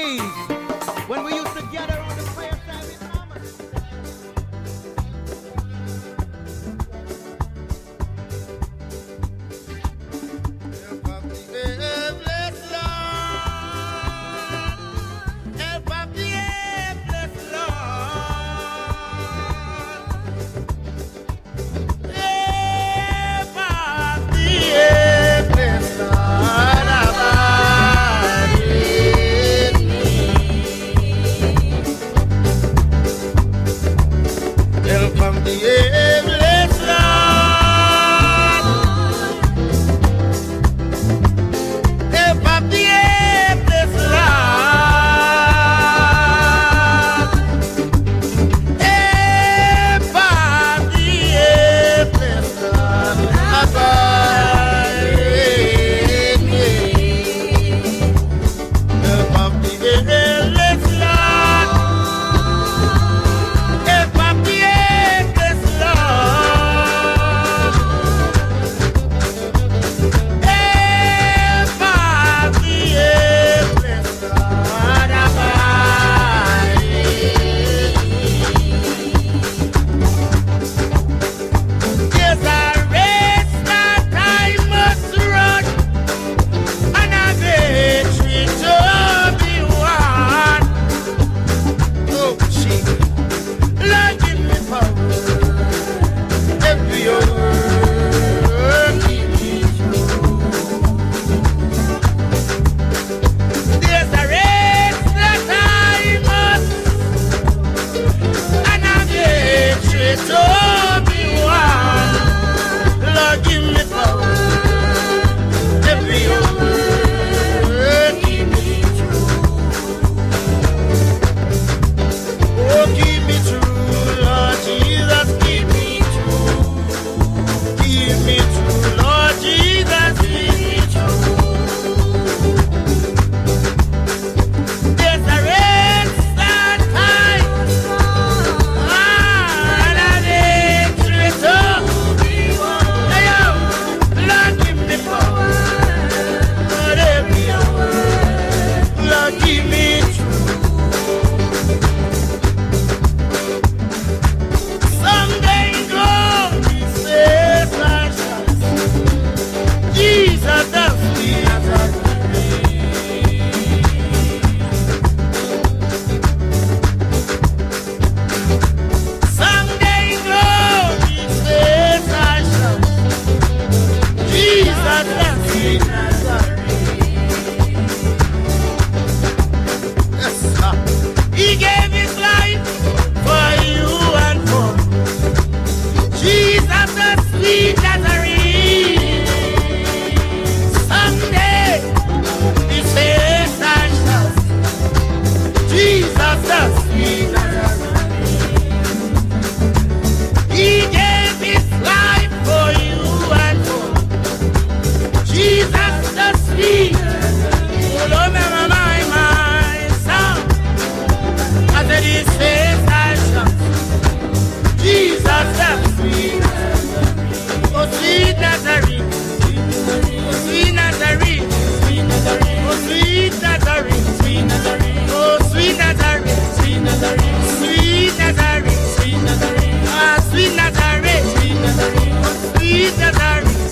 days when we used to gather on the prayer service, mama. Help of the helpless Lord. Help of the helpless Lord. Help of the helpless Lord. Abide in me. Help from the helpless Lord. Help from the helpless Lord. Help from the helpless Lord. Abide in me. Help from the helpless Lord. Help from the helpless Lord. Help from the helpless Lord. Abide in me. There's a race that I must run, and a victory to be won. Oh, Jesus. Lord, give me power. Every word, give me true. There's a race that I must, and a victory to be won. Lord, give me power. Every word, give me true. Oh, give me true, Lord Jesus, give me true. Give me true, Lord Jesus, give me true. There's a race that I and a victory to be won. Hey, yo, Lord, give me power. Lord, every word, Lord, give me true. Someday glory says I shall see Jesus the sweet Someday glory says I shall see Jesus the sweet Yes, sir. He gave his life for you and for me. Jesus the sweet Nazarene. Someday his face I shall see. Jesus the sweet Nazarene. He gave his life for you and for me. Jesus the sweet Nazarene. Oh, Lord, my son. I said his face I shall see. Jesus the sweet Nazarene. Oh, sweet Nazarene. Oh, sweet Nazarene. Oh, sweet Nazarene. Oh, sweet Nazarene. Sweet Nazarene. Ah, sweet Nazarene. Oh, sweet Nazarene.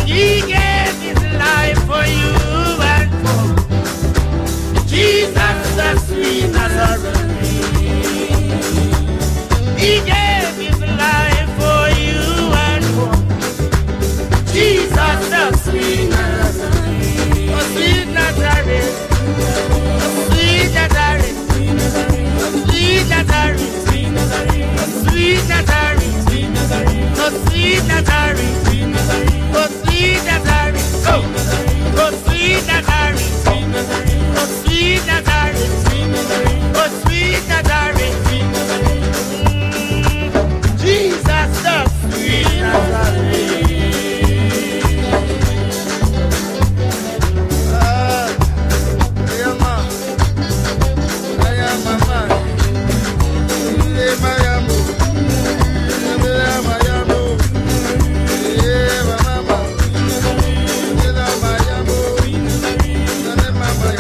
He gave his life for you and for me. Jesus the sweet Nazarene. He gave his life for you and for me. Jesus the sweet Nazarene. Oh, sweet Nazarene. Oh, sweet Nazarene. Oh, sweet Nazarene. Oh, sweet Nazarene. Oh, sweet Nazarene. Oh, sweet Nazarene. Oh, sweet Nazarene. Oh, sweet Nazarene. Oh, sweet Nazarene. Jesus the sweet Nazarene. Mama.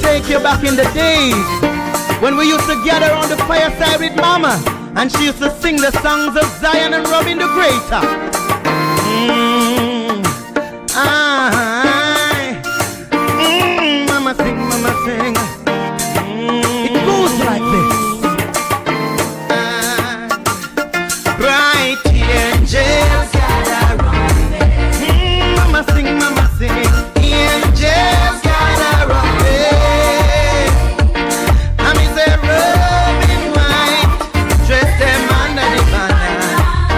take you back in the days when we used to gather on the fireside with Mama, and she used to sing the songs of Zion and Robin the Greater. Mama sing, Mama sing. It goes like this. Bright angels gather round me. Mama sing, Mama sing. Angels gather round me. I'm in the robin white, dress them under the banner.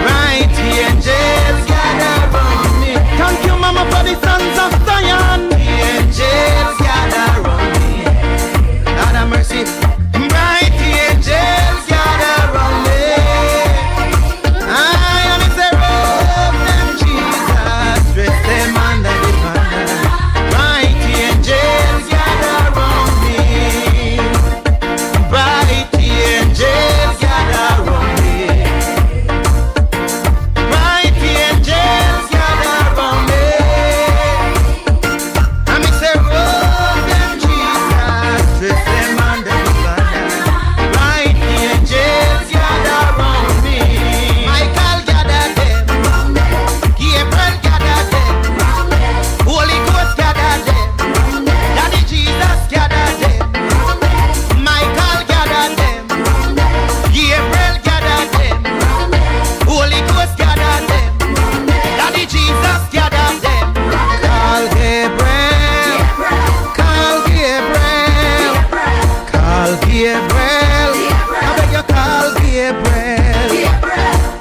Bright angels gather round me. Thank you, Mama, for the sons of Zion. Angels gather round me. Lord have mercy. Bright angels gather round me. I am in the robe them Jesus, dress them under the banner. Bright angels gather round me. Bright angels gather round me. Bright angels gather round me. I'm in the robe them Jesus, dress them under the banner. Bright angels gather round me. Michael gather them, Gabriel gather them, Holy Ghost gather them, Daddy Jesus gather them, Michael gather them, Gabriel gather them, Holy Ghost gather them, Daddy Jesus gather them. Call Gabriel, call Gabriel, call Gabriel. I beg you, call Gabriel,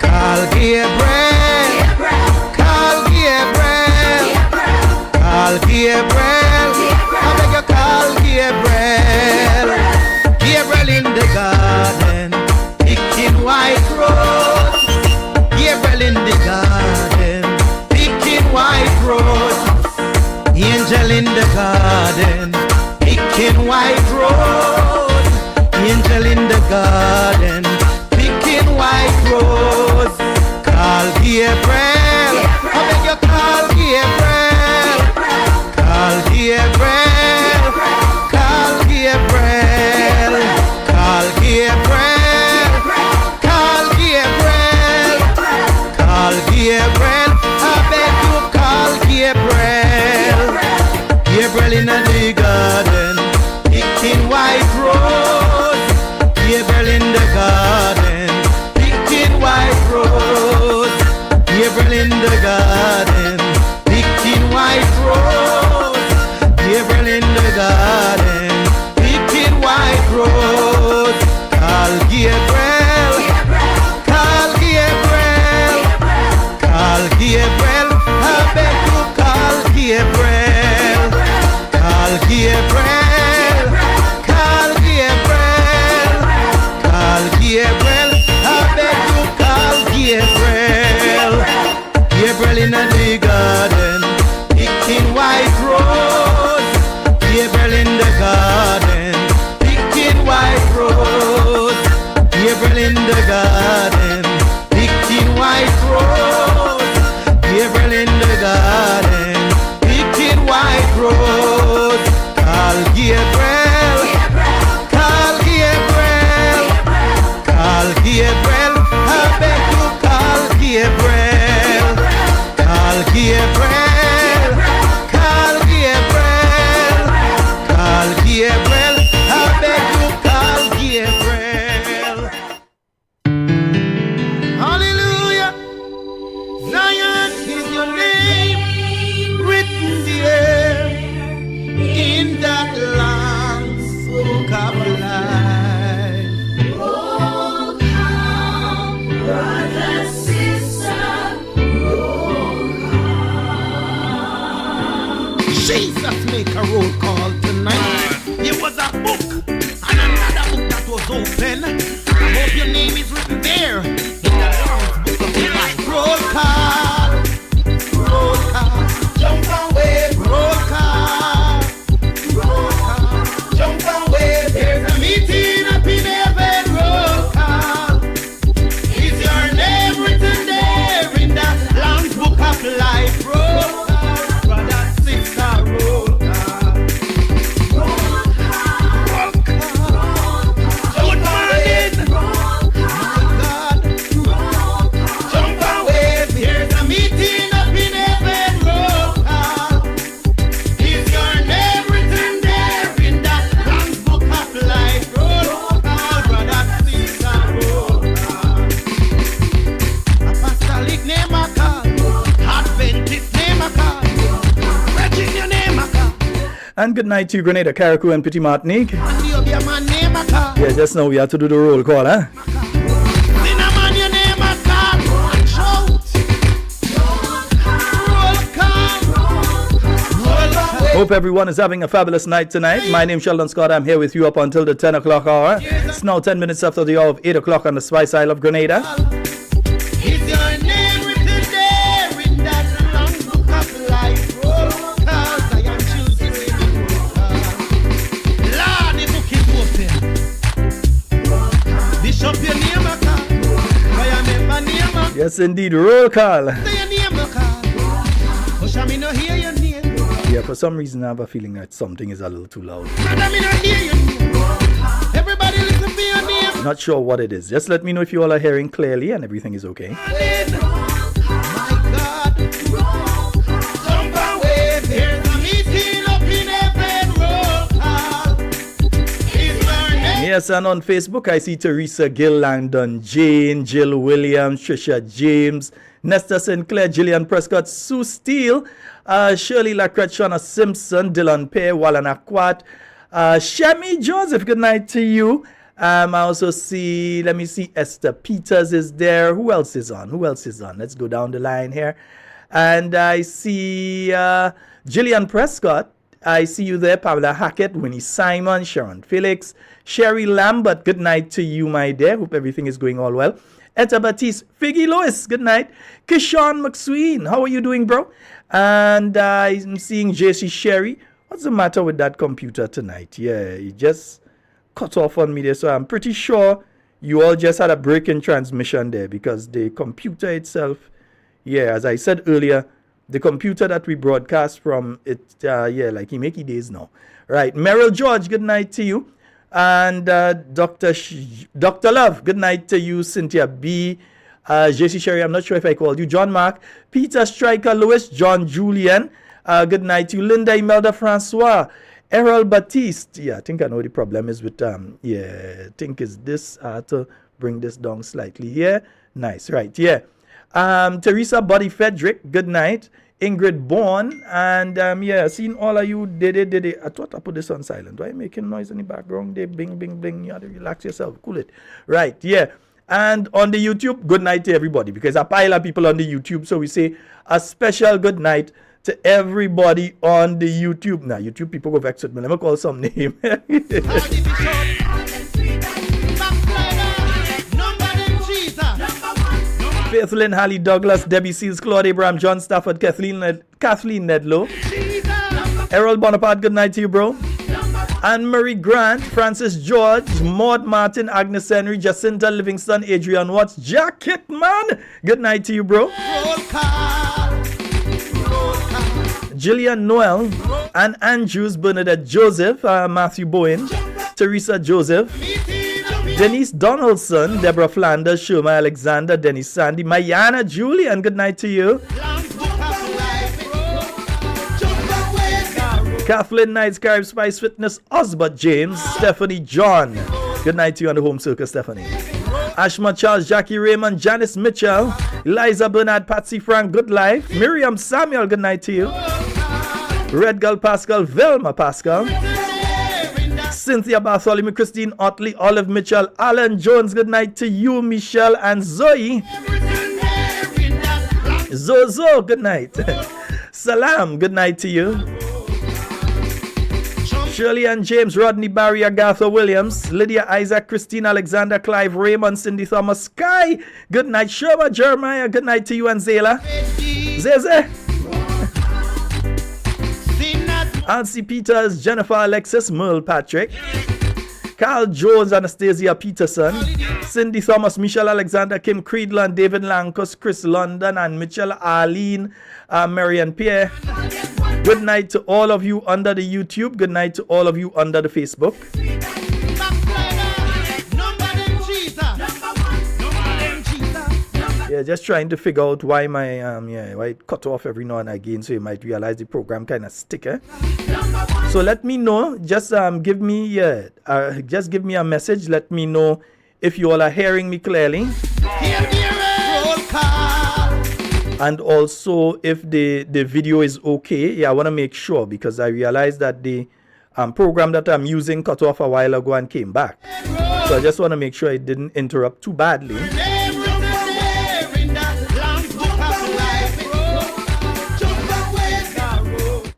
call Gabriel, call Gabriel, call Gabriel. I beg you, call Gabriel. Gabriel in the garden, picking white rose. Gabriel in the garden, picking white rose. Angel in the garden, picking white rose. Angel in the garden, picking white rose. Call Gabriel, I beg you, call Gabriel, call Gabriel, call Gabriel, call Gabriel, call Gabriel, call Gabriel. I beg you, call Gabriel. Gabriel in the garden, picking white rose. Gabriel in the garden, picking white rose. Gabriel in the garden, picking white rose. Gabriel in the garden, picking white rose. Call Gabriel, call Gabriel, call Gabriel. I beg you, call Gabriel, call Gabriel, call Gabriel, call Gabriel. I beg you, call Gabriel. Gabriel in the garden, picking white rose. Gabriel in the garden, picking white rose. Gabriel in the garden, picking white rose. Gabriel in the garden, picking white rose. Call Gabriel, call Gabriel, call Gabriel. I beg you, call Gabriel, call Gabriel, call Gabriel, call Gabriel. Good night to you, Grenada, Carriacou, and Petit Martinique. Yeah, just now we have to do the roll call, huh? Hope everyone is having a fabulous night tonight. My name is Sheldon Scott. I'm here with you up until the 10 o'clock hour. It's now 10 minutes after the hour of 8 o'clock on the Spice Isle of Grenada. Is your name written there in that long book of life? Roll cause I am choosing you. Lord, the book is open. Bishop, your name a call. I remember name a. Yes, indeed. Roll call. Say your name a call. But shall me not hear your name? Yeah, for some reason I have a feeling that something is a little too loud. Everybody listen to your name. Not sure what it is. Just let me know if you all are hearing clearly and everything is okay. My God. Jump away. There's a meeting up in heaven. Roll call. Is your name? Yes, and on Facebook I see Teresa Gill Langdon, Jane, Jill Williams, Trisha James, Nesta Sinclair, Gillian Prescott, Sue Steele, Shirley Lacrette, Shauna Simpson, Dylan Pear, Wallan Akwat, Shemi Joseph, good night to you. I also see, let me see, Esther Peters is there. Who else is on? Let's go down the line here. And I see Gillian Prescott. I see you there. Pamela Hackett, Winnie Simon, Sharon Felix, Sherry Lambert, good night to you, my dear. Hope everything is going all well. Etta Batiste, Figgy Lewis, good night. Kishan McSween, how are you doing, bro? And I'm seeing JC Sherry. What's the matter with that computer tonight? Yeah, it just cut off on me there. So I'm pretty sure you all just had a break in transmission there because the computer itself, yeah, as I said earlier, the computer that we broadcast from, it, like he make days now. Right, Meryl George, good night to you. And Dr. Love, good night to you. Cynthia B, JC Sherry, I'm not sure if I called you. John Mark, Peter Striker Lewis, John Julian, good night to you. Linda Imelda Francois, Errol Batiste. Yeah, I think I know the problem is with, I think is this, I have to bring this down slightly here. Nice, right, yeah. Teresa Buddy Frederick, good night. Ingrid Bourne, and seeing all of you, did it. I thought I put this on silent. Why making noise in the background? They bing, bing, bing. You have to relax yourself, cool it. Right, yeah. And on the YouTube, good night to everybody, because a pile of people on the YouTube, so we say a special good night to everybody on the YouTube. Now, YouTube people go vex with me. Let me call some name. Faith Lynn, Hallie Douglas, Debbie Seals, Claude Abraham, John Stafford, Kathleen Nedlow, Errol Bonaparte, good night to you, bro. Anne-Marie Grant, Francis George, Maud Martin, Agnes Henry, Jacinta Livingston, Adrian Watts, Jack Hitman, good night to you, bro. Jillian Noel, Ann Andrews, Bernadette Joseph, Matthew Bowen, Teresa Joseph, Denise Donaldson, Deborah Flanders, Shuma Alexander, Dennis Sandy, Mayana Julian, good night to you. Kathleen Knights, Carib Spice Fitness, Osbert James, Stephanie John, good night to you on the home circle, Stephanie. Ashma Charles, Jackie Raymond, Janice Mitchell, Eliza Bernard, Patsy Frank, good life. Miriam Samuel, good night to you. Red Girl Pascal, Velma Pascal. Cynthia Bartholomew, Christine Otley, Olive Mitchell, Alan Jones, good night to you, Michelle and Zoe. Zozo, good night. Salam, good night to you. Shirley and James, Rodney Barry, Agatha Williams, Lydia Isaac, Christine Alexander, Clive Raymond, Cindy Thomas, Sky, good night. Sherma Jeremiah, good night to you and Zayla. Zeze. Nancy Peters, Jennifer Alexis, Merle Patrick, Carl Jones, Anastasia Peterson, Cindy Thomas, Michelle Alexander, Kim Creedland, David Lancus, Chris London, and Mitchell Arlene, Marianne Pierre. Good night to all of you under the YouTube. Good night to all of you under the Facebook. Yeah, just trying to figure out why my why it cut off every now and again, so you might realize the program kind of stick. So let me know. Just give me a message. Let me know if you all are hearing me clearly. And also if the video is okay. Yeah, I want to make sure, because I realized that the program that I'm using cut off a while ago and came back. So I just want to make sure it didn't interrupt too badly.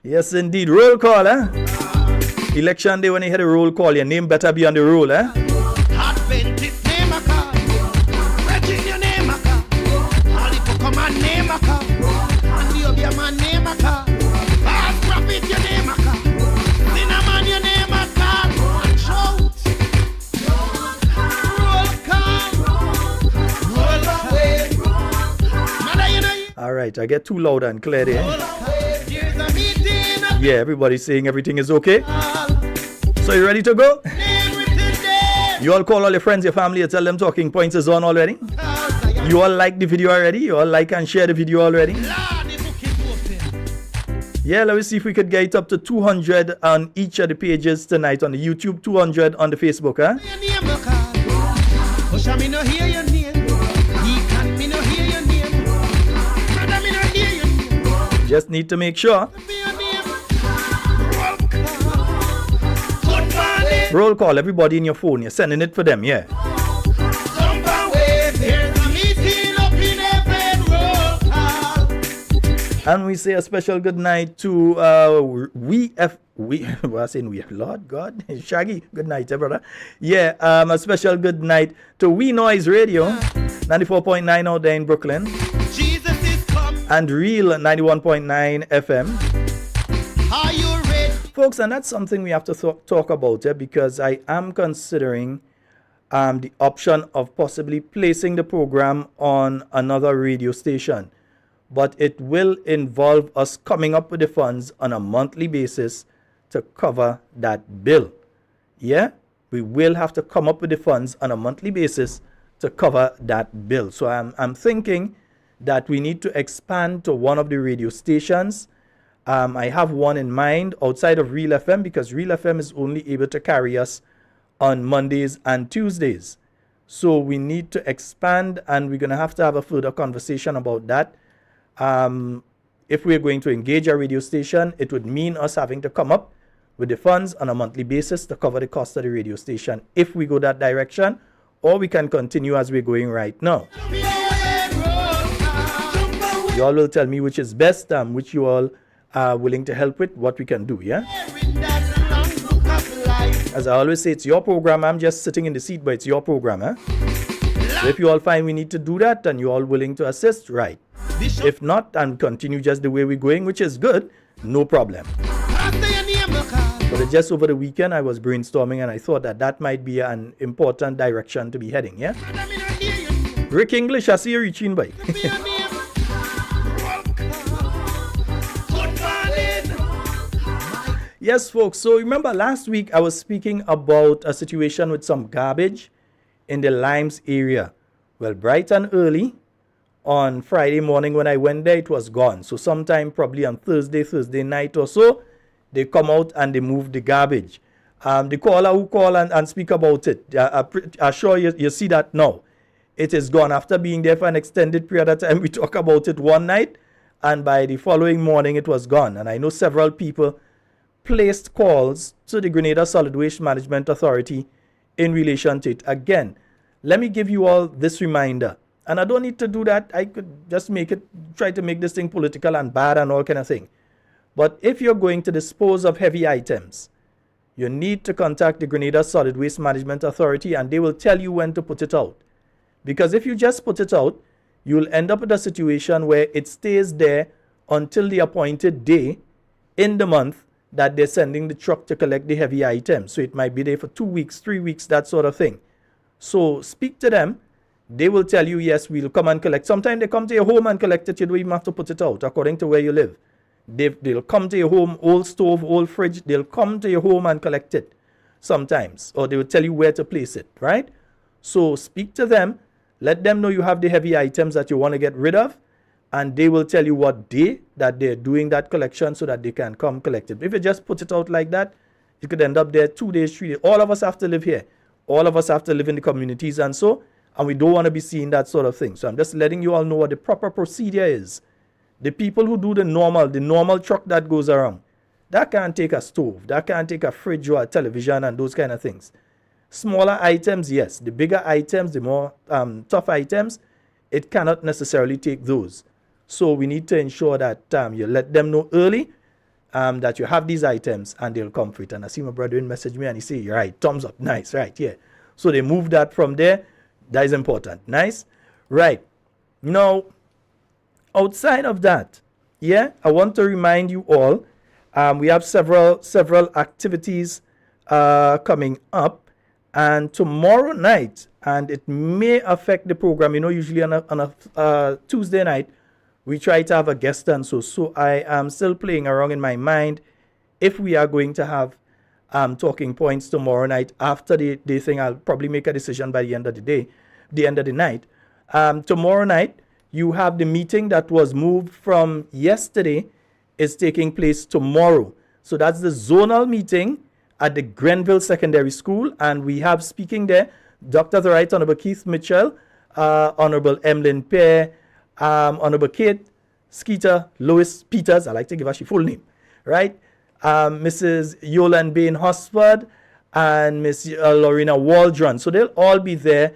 Yes, indeed. Roll call, Election day, when you hear the roll call, your name better be on the roll, All right, I get too loud and clear there. Yeah, everybody's saying everything is okay. So you ready to go? You all call all your friends, your family, and tell them Talking Points is on already? You all like the video already? You all like and share the video already? Yeah, let me see if we could get it up to 200 on each of the pages tonight on the YouTube, 200 on the Facebook, Just need to make sure. Roll call, everybody in your phone. You're sending it for them, yeah. And we say a special good night to Lord God, Shaggy, good night, brother. Yeah, a special good night to We Noise Radio, 94.9 out there in Brooklyn. Jesus is coming. And Real 91.9 FM. Are you ready? Folks, and that's something we have to talk about, because I am considering the option of possibly placing the program on another radio station. But it will involve us coming up with the funds on a monthly basis to cover that bill. Yeah, we will have to come up with the funds on a monthly basis to cover that bill. So I'm thinking that we need to expand to one of the radio stations. I have one in mind outside of Real FM, because Real FM is only able to carry us on Mondays and Tuesdays. So we need to expand, and we're going to have a further conversation about that. If we're going to engage a radio station, it would mean us having to come up with the funds on a monthly basis to cover the cost of the radio station if we go that direction, or we can continue as we're going right now. You all will tell me which is best, which you all are willing to help with, what we can do, yeah? As I always say, it's your program. I'm just sitting in the seat, but it's your program, So if you all find we need to do that and you're all willing to assist, right. If not, and continue just the way we're going, which is good, no problem. But just over the weekend, I was brainstorming, and I thought that might be an important direction to be heading, yeah? Rick English, I see you reaching by. Yes, folks. So remember last week I was speaking about a situation with some garbage in the Limes area. Well, bright and early on Friday morning when I went there, it was gone. So sometime probably on Thursday night or so, they come out and they move the garbage. The caller who call and speak about it, I'm sure you see that now. It is gone after being there for an extended period of time. We talk about it one night, and by the following morning it was gone. And I know several people placed calls to the Grenada Solid Waste Management Authority in relation to it. Again, let me give you all this reminder. And I don't need to do that. I could just try to make this thing political and bad and all kind of thing. But if you're going to dispose of heavy items, you need to contact the Grenada Solid Waste Management Authority, and they will tell you when to put it out. Because if you just put it out, you'll end up with a situation where it stays there until the appointed day in the month that they're sending the truck to collect the heavy items. So it might be there for 2 weeks, 3 weeks, that sort of thing. So speak to them. They will tell you, yes, we'll come and collect. Sometimes they come to your home and collect it. You don't even have to put it out according to where you live. They'll come to your home, old stove, old fridge. They'll come to your home and collect it sometimes. Or they will tell you where to place it, right? So speak to them. Let them know you have the heavy items that you want to get rid of. And they will tell you what day that they're doing that collection so that they can come collect it. If you just put it out like that, you could end up there 2 days, 3 days. All of us have to live here. All of us have to live in the communities and so. And we don't want to be seeing that sort of thing. So I'm just letting you all know what the proper procedure is. The people who do the normal truck that goes around, That can't take a stove. That can't take a fridge or a television and those kind of things. Smaller items, yes. The bigger items, the more tough items, it cannot necessarily take those. So we need to ensure that you let them know early that you have these items and they'll come for it. And I see my brother message me and he say, you're right, thumbs up, nice, right, yeah. So they move that from there. That is important, nice, right. Now, outside of that, yeah, I want to remind you all, we have several activities coming up, and tomorrow night, and it may affect the program. You know, usually on a Tuesday night, we try to have a guest on. So I am still playing around in my mind if we are going to have talking points tomorrow night. After the thing, I'll probably make a decision by the end of the day, the end of the night. Tomorrow night, you have the meeting that was moved from yesterday is taking place tomorrow. So that's the zonal meeting at the Grenville Secondary School. And we have speaking there, Dr. The Right Honorable Keith Mitchell, Honorable Emlyn Pear, Honorable Kate Skeeter Lois Peters. I like to give her she full name, right? Mrs. Yolan Bain Hosford and Miss Lorena Waldron. So they'll all be there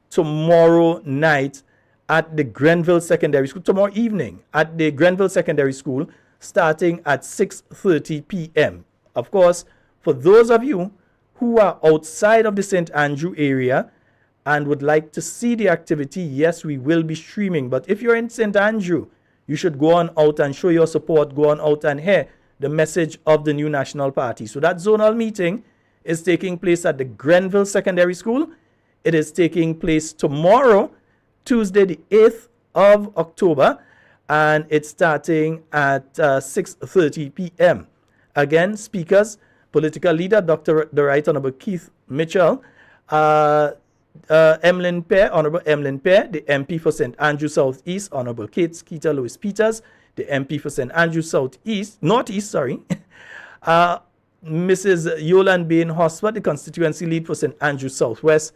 tomorrow night at the Grenville Secondary School, tomorrow evening at the Grenville Secondary School, starting at 6:30 p.m. Of course, for those of you who are outside of the St. Andrew area and would like to see the activity, yes, we will be streaming. But if you're in St. Andrew, you should go on out and show your support, go on out and hear the message of the new National Party. So that zonal meeting is taking place at the Grenville Secondary School. It is taking place tomorrow, Tuesday, the 8th of October, and it's starting at 6:30 p.m. Again, speakers, political leader, Dr. The Right Honorable Keith Mitchell, Emlyn Pear, Honorable Emlyn Pear, the MP for St. Andrew Southeast, Honorable Kate Skeeter Lois Peters, the MP for St. Andrew Northeast, Mrs. Yolan Bain Hosford, the constituency lead for St. Andrew Southwest,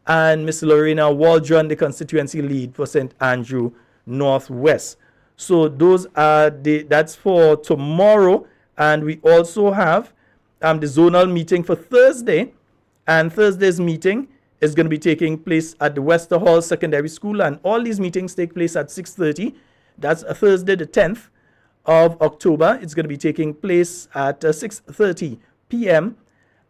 and Miss Lorena Waldron, the constituency lead for St. Andrew Northwest. So those are that's for tomorrow, and we also have the zonal meeting for Thursday, and Thursday's meeting is going to be taking place at the Wester Hall Secondary School, and all these meetings take place at 6:30. That's a Thursday, the 10th of October. It's going to be taking place at 6:30 p.m.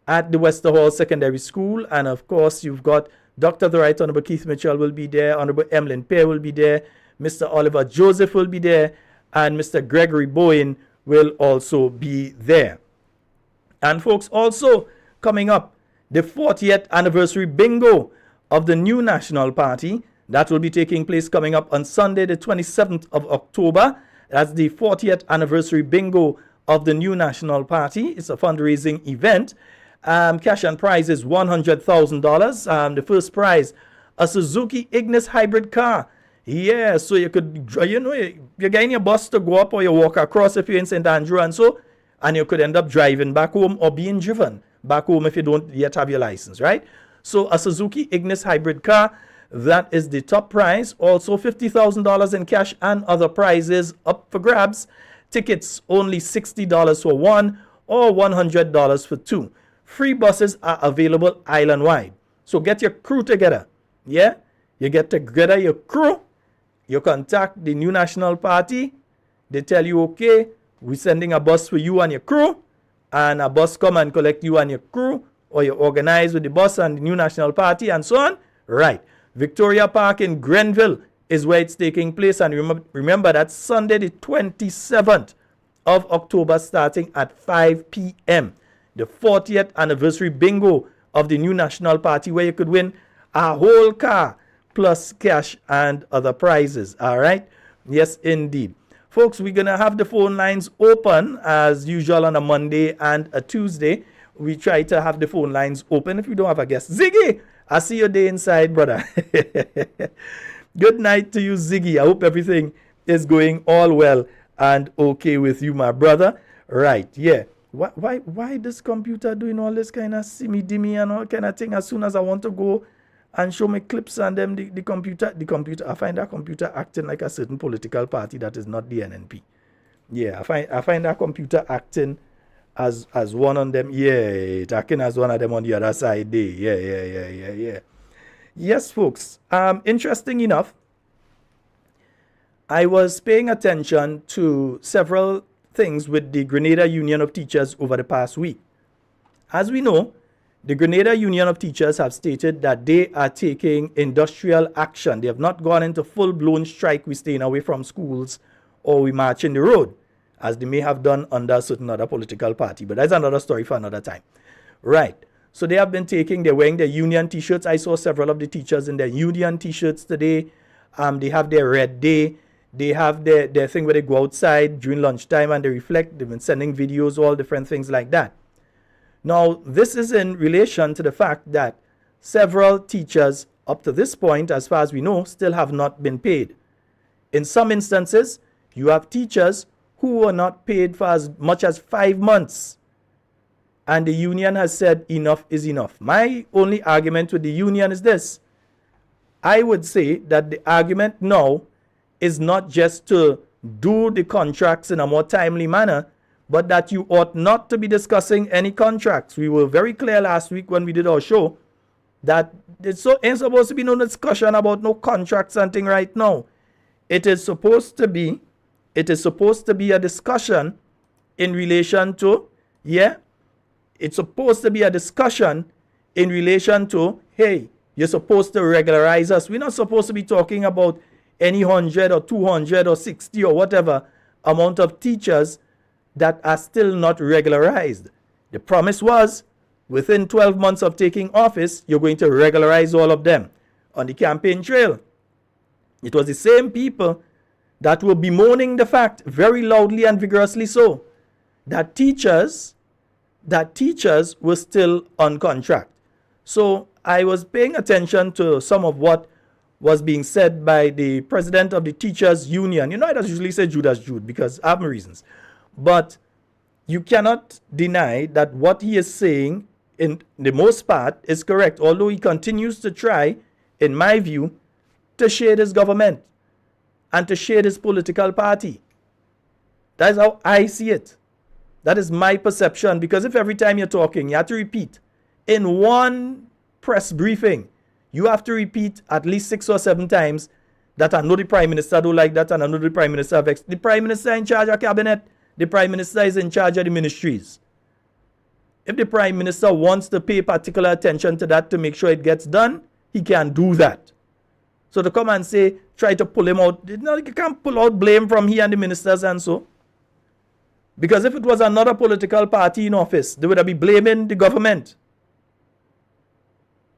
at the Wester Hall Secondary School, and of course, you've got Dr. The Right Honorable Keith Mitchell will be there, Honorable Emlyn Pear will be there, Mr. Oliver Joseph will be there, and Mr. Gregory Bowen will also be there. And folks, also coming up, the 40th anniversary bingo of the new National Party. That will be taking place coming up on Sunday, the 27th of October. That's the 40th anniversary bingo of the new National Party. It's a fundraising event. Cash and prize is $100,000. The first prize, a Suzuki Ignis hybrid car. Yeah, so you could, you're getting your bus to go up or you walk across if you're in St. Andrew and you could end up driving back home or being driven back home if you don't yet have your license, right? So a Suzuki Ignis hybrid car, that is the top prize. Also $50,000 in cash and other prizes up for grabs. Tickets only $60 for one or $100 for two. Free buses are available island-wide. So get your crew together. Yeah? You get together your crew. You contact the new National Party. They tell you, okay, we're sending a bus for you and your crew. And a bus come and collect you and your crew. Or you organize with the bus and the new National Party and so on. Right. Victoria Park in Grenville is where it's taking place. And remember that's Sunday the 27th of October starting at 5 p.m. The 40th anniversary bingo of the new National Party, where you could win a whole car plus cash and other prizes. All right? Yes, indeed. Folks, we're going to have the phone lines open as usual on a Monday and a Tuesday. We try to have the phone lines open if we don't have a guest. Ziggy, I see your day inside, brother. Good night to you, Ziggy. I hope everything is going all well and okay with you, my brother. Right, yeah. Why this computer doing all this kind of simmy-dimmy and all kind of thing? As soon as I want to go and show me clips and them, the computer, I find that computer acting like a certain political party that is not the NNP. Yeah, I find that computer acting as one on them. Yeah, talking as one of them on the other side there. Yeah. Yes, folks. Interesting enough, I was paying attention to several things with the Grenada Union of Teachers over the past week. As we know, the Grenada Union of Teachers have stated that they are taking industrial action. They have not gone into full-blown strike, we staying away from schools or we march in the road, as they may have done under a certain other political party. But that's another story for another time. Right. So they have been they're wearing their union T-shirts. I saw several of the teachers in their union T-shirts today. They have their red day. They have their thing where they go outside during lunchtime and they reflect. They've been sending videos, all different things like that. Now, this is in relation to the fact that several teachers up to this point, as far as we know, still have not been paid. In some instances, you have teachers who were not paid for as much as 5 months. And the union has said enough is enough. My only argument with the union is this. I would say that the argument now is not just to do the contracts in a more timely manner, but that you ought not to be discussing any contracts. We were very clear last week when we did our show that it's ain't supposed to be no discussion about no contracts and thing right now. It is supposed to be a discussion in relation to, it's supposed to be a discussion in relation to, hey, you're supposed to regularize us. We're not supposed to be talking about any 100 or 200 or 60 or whatever amount of teachers that are still not regularized. The promise was, within 12 months of taking office, you're going to regularize all of them. On the campaign trail, it was the same people that were bemoaning the fact, very loudly and vigorously so, that teachers were still on contract. So I was paying attention to some of what was being said by the president of the teachers union. You know, I don't usually say Judas Jude because I have my reasons. But you cannot deny that what he is saying in the most part is correct, although he continues to try, in my view, to shade his government and to shade his political party. That is how I see it. That is my perception, because if every time you're talking, you have to repeat in one press briefing, you have to repeat at least 6 or 7 times that I know the Prime Minister don't like that and I know the Prime Minister vexed. The Prime Minister in charge of cabinet. The Prime Minister is in charge of the ministries. If the Prime Minister wants to pay particular attention to that to make sure it gets done, he can do that. So to come and say, try to pull him out, you can't pull out blame from he and the ministers and so. Because if it was another political party in office, they would have been blaming the government.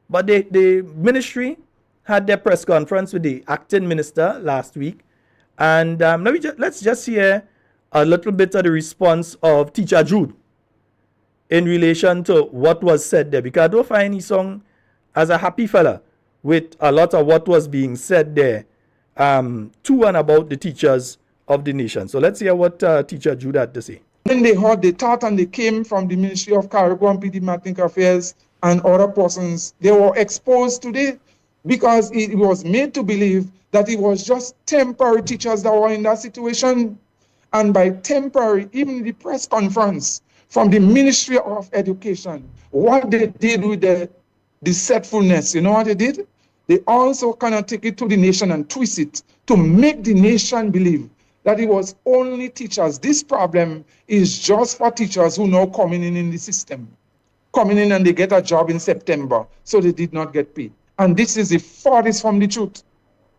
But the ministry had their press conference with the acting minister last week. And let's just hear a little bit of the response of Teacher Jude in relation to what was said there. Because I don't find his song as a happy fella with a lot of what was being said there to and about the teachers of the nation. So let's hear what Teacher Jude had to say. When they heard the thought and they came from the Ministry of Carriacou and Diplomatic Affairs and other persons, they were exposed today because it was made to believe that it was just temporary teachers that were in that situation. And by temporary, even the press conference from the Ministry of Education, what they did with the deceitfulness, you know what they did? They also kind of take it to the nation and twist it to make the nation believe that it was only teachers. This problem is just for teachers who now coming in the system. Coming in and they get a job in September, so they did not get paid. And this is the farthest from the truth.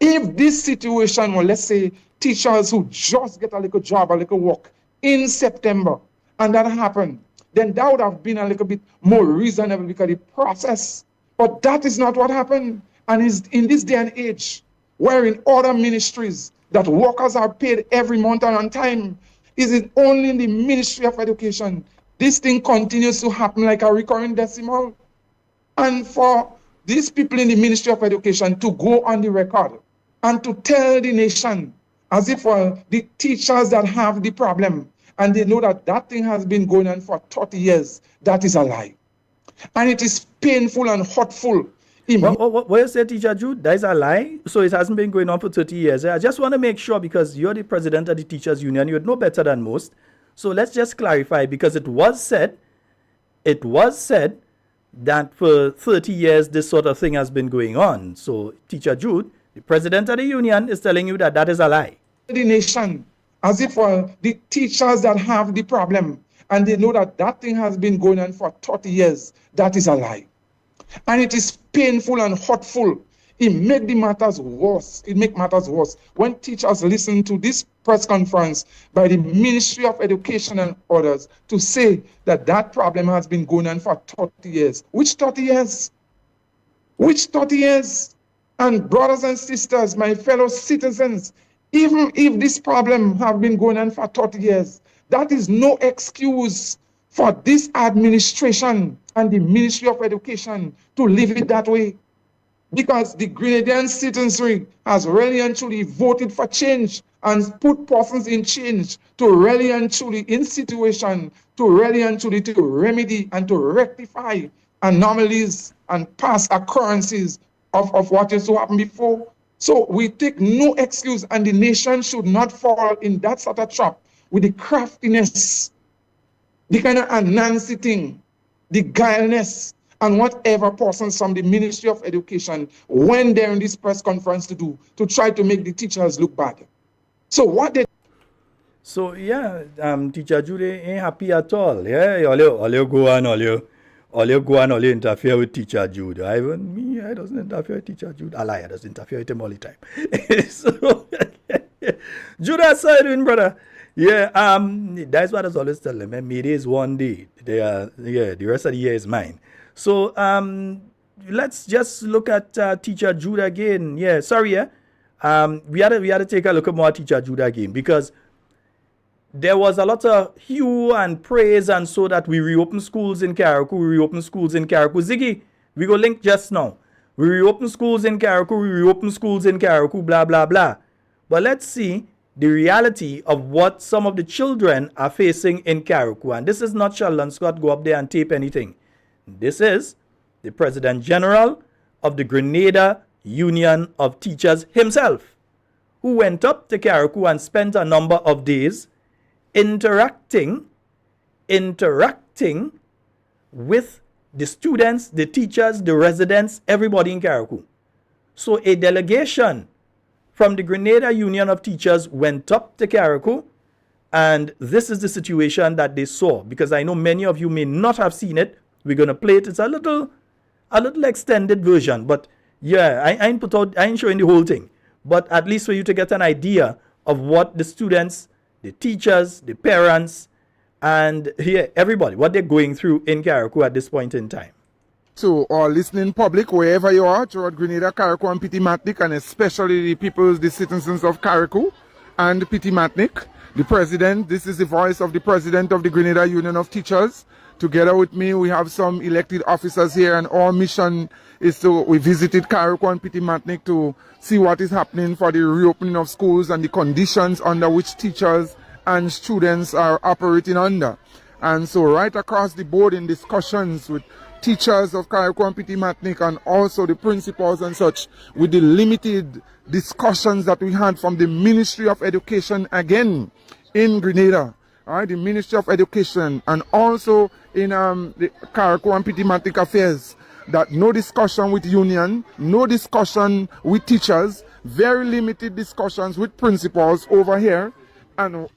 If this situation were, let's say, teachers who just get a little job, a little work in September, and that happened, then that would have been a little bit more reasonable because the process. But that is not what happened. And is in this day and age, where in other ministries that workers are paid every month and on time, is it only in the Ministry of Education? This thing continues to happen like a recurring decimal. And for these people in the Ministry of Education to go on the record and to tell the nation, as if the teachers that have the problem, and they know that that thing has been going on for 30 years, that is a lie. And it is painful and hurtful. What you say, Teacher Jude? That is a lie? So it hasn't been going on for 30 years. I just want to make sure, because you're the president of the Teachers Union, you would know better than most. So let's just clarify, because it was said that for 30 years this sort of thing has been going on. So Teacher Jude, the president of the union, is telling you that that is a lie. The nation, as if the teachers that have the problem, and they know that that thing has been going on for 30 years, that is a lie. And it is painful and hurtful. It makes the matters worse. It makes matters worse when teachers listen to this press conference by the Ministry of Education and others to say that that problem has been going on for 30 years. Which 30 years? Which 30 years? And brothers and sisters, my fellow citizens, even if this problem have been going on for 30 years, that is no excuse for this administration and the Ministry of Education to leave it that way. Because the Grenadian citizenry has really and truly voted for change and put persons in change to really and truly in situation, to really and truly to remedy and to rectify anomalies and past occurrences of what used to happen before. So we take no excuse, and the nation should not fall in that sort of trap with the craftiness, the kind of anansi thing, the guileless, and whatever persons from the Ministry of Education went there in this press conference to do, to try to make the teachers look bad. So what they... So yeah, Teacher Jude ain't happy at all. Yeah, all you go on, all you interfere with Teacher Jude. I doesn't interfere with Teacher Jude. A liar doesn't interfere with him all the time. So Jude, how you doing, brother? Yeah, that's what I was always telling them. May is one day. The rest of the year is mine. So let's just look at Teacher Jude again. Yeah, sorry, we had to take a look at more Teacher Jude again, because there was a lot of hue and praise and so that we reopen schools in Carriacou, Ziggy, we go link just now. We reopen schools in Carriacou, blah, blah, blah. But let's see the reality of what some of the children are facing in Carriacou. And this is not Sheldon Scott go up there and tape anything. This is the President General of the Grenada Union of Teachers himself, who went up to Carriacou and spent a number of days interacting with the students, the teachers, the residents, everybody in Carriacou. So a delegation from the Grenada Union of Teachers went up to Carriacou, and this is the situation that they saw, because I know many of you may not have seen it. We're going to play it. It's a little extended version, but yeah, I ain't showing the whole thing, but at least for you to get an idea of what the students, the teachers, the parents, and everybody, what they're going through in Carriacou at this point in time. To our listening public, wherever you are, throughout Grenada, Carriacou and Petit-Martinique, and especially the citizens of Carriacou and Petit-Martinique, the president, this is the voice of the president of the Grenada Union of Teachers. Together with me, we have some elected officers here, and our mission is we visited Carriacou and Petit-Martinique to see what is happening for the reopening of schools and the conditions under which teachers and students are operating under. And so right across the board in discussions with teachers of Carriacou and Petit-Martinique, and also the principals and such, with the limited discussions that we had from the Ministry of Education again in Grenada. All right, the Ministry of Education, and also in the Carriacou and Petit-Martinique affairs, that no discussion with union, no discussion with teachers, very limited discussions with principals over here. And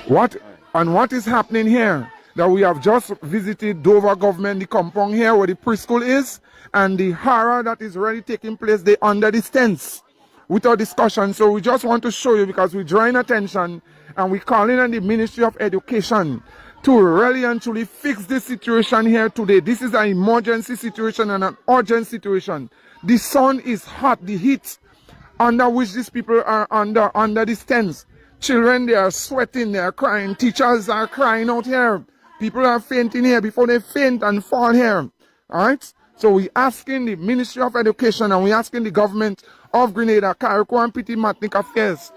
what is happening here, that we have just visited Dover government, the compound here where the preschool is, and the horror that is really taking place there under the tents without discussion. So we just want to show you, because we're drawing attention and we're calling on the Ministry of Education to really and truly fix this situation here today. This is an emergency situation and an urgent situation. The sun is hot, the heat under which these people are under these tents. Children, they are sweating, they are crying. Teachers are crying out here. People are fainting here before they faint and fall here. All right? So we're asking the Ministry of Education, and we're asking the government of Grenada, Carriacou and Petit-Martinique affairs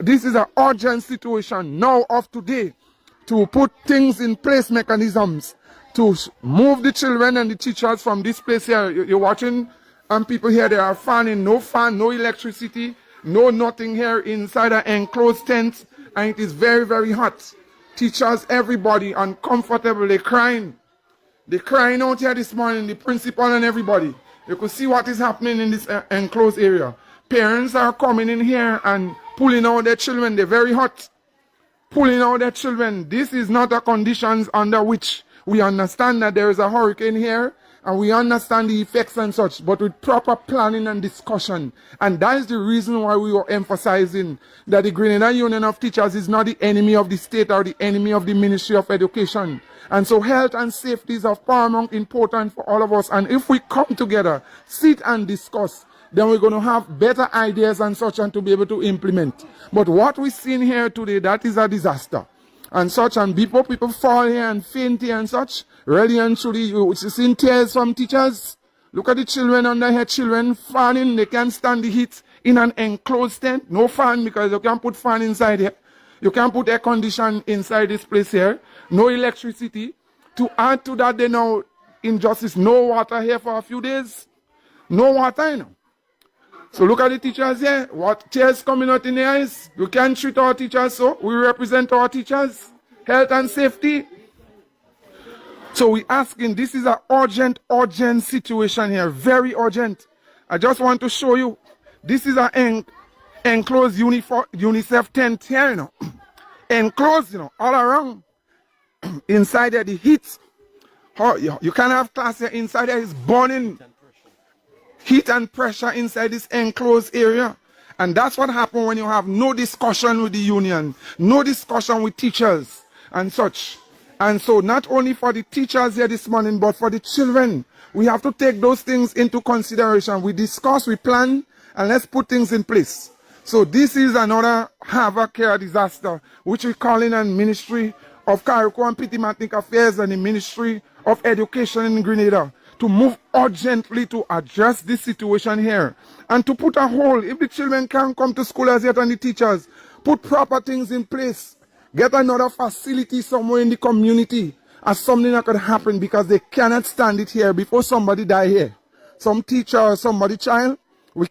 this is an urgent situation now of today, to put things in place, mechanisms to move the children and the teachers from this place here. You're watching people here, they are fanning, no fan, no electricity, no nothing here inside an enclosed tent. and it is very, very hot. Teachers, everybody, uncomfortable, they're crying. They're crying out here this morning, the principal and everybody. You could see what is happening in this enclosed area. Parents are coming in here and pulling out their children. They're very hot. Pulling out their children. This is not a conditions under which we understand that there is a hurricane here and we understand the effects and such, but with proper planning and discussion. And that is the reason why we were emphasizing that the Grenada Union of Teachers is not the enemy of the state or the enemy of the Ministry of Education. And so health and safety is of paramount importance for all of us. And if we come together, sit and discuss, then we're going to have better ideas and such and to be able to implement. But what we've seen here today, that is a disaster. And such, and people fall here and faint here and such. Really and truly, you've seen tears from teachers. Look at the children under here, children fanning. They can't stand the heat in an enclosed tent. No fan, because you can't put fan inside here. You can't put air condition inside this place here. No electricity. To add to that, they know injustice. No water here for a few days. No water, you know. So look at the teachers here. What tears coming out in their eyes. You can't treat our teachers so. We represent our teachers. Health and safety. So we asking, this is an urgent situation here. Very urgent. I just want to show you. This is an enclosed UNICEF tent here, you know. Enclosed, you know, all around. Inside there, the heat. You can't have class here. Inside there is burning. Heat and pressure inside this enclosed area. And that's what happens when you have no discussion with the union, no discussion with teachers and such. And so not only for the teachers here this morning, but for the children, we have to take those things into consideration. We discuss, we plan, and let's put things in place. So this is another havoc care disaster, which we call in a Ministry of Carriacou and Petit Affairs and the Ministry of Education in Grenada, to move urgently to address this situation here and to put a hold. If the children can't come to school as yet and the teachers, put proper things in place. Get another facility somewhere in the community as something that could happen, because they cannot stand it here before somebody die here. Some teacher or somebody child, they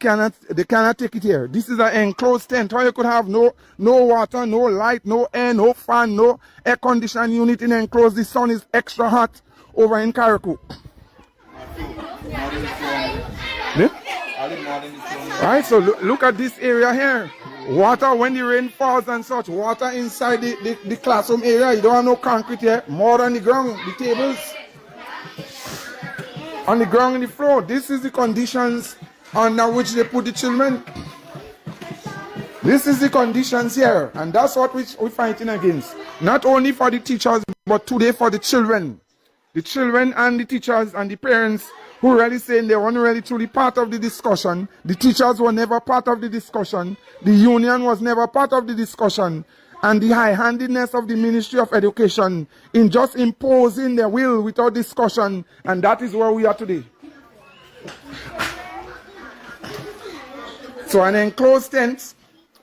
cannot take it here. This is an enclosed tent where you could have no water, no light, no air, no fan, no air conditioning unit in enclosed. The sun is extra hot over in Carriacou. Right, so look at this area here. Water when the rain falls and such. Water inside the classroom area. You don't have no concrete here. More on the ground, the tables. On the ground and the floor. This is the conditions under which they put the children. This is the conditions here. And that's what we're fighting against. Not only for the teachers, but today for the children. The children and the teachers and the parents who are really saying they weren't really truly part of the discussion. The teachers were never part of the discussion. The union was never part of the discussion. And the high-handedness of the Ministry of Education in just imposing their will without discussion. And that is where we are today. So an enclosed tent,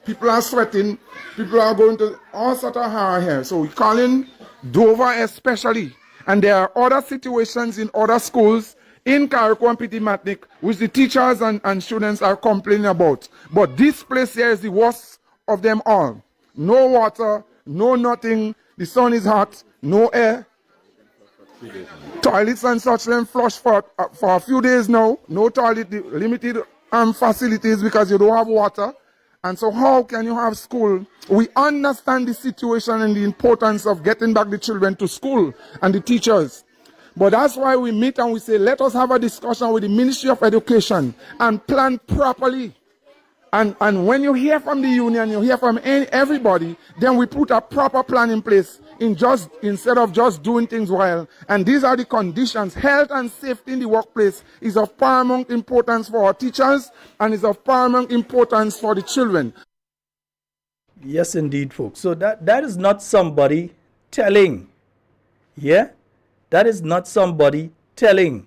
people are sweating, people are going to all sorts of horror here. So we call in Dover especially. And there are other situations in other schools in Carriacou and Petit which the teachers and students are complaining about. But this place here is the worst of them all. No water, no nothing, the sun is hot, no air. Toilets and such them flush for a few days now. No toilet, limited facilities because you don't have water. And so how can you have school? We understand the situation and the importance of getting back the children to school and the teachers. But that's why we meet and we say, let us have a discussion with the Ministry of Education and plan properly. And when you hear from the union, you hear from everybody, then we put a proper plan in place instead of just doing things well. And these are the conditions. Health and safety in the workplace is of paramount importance for our teachers and is of paramount importance for the children. Yes, indeed, folks. So that is not somebody telling. Yeah? That is not somebody telling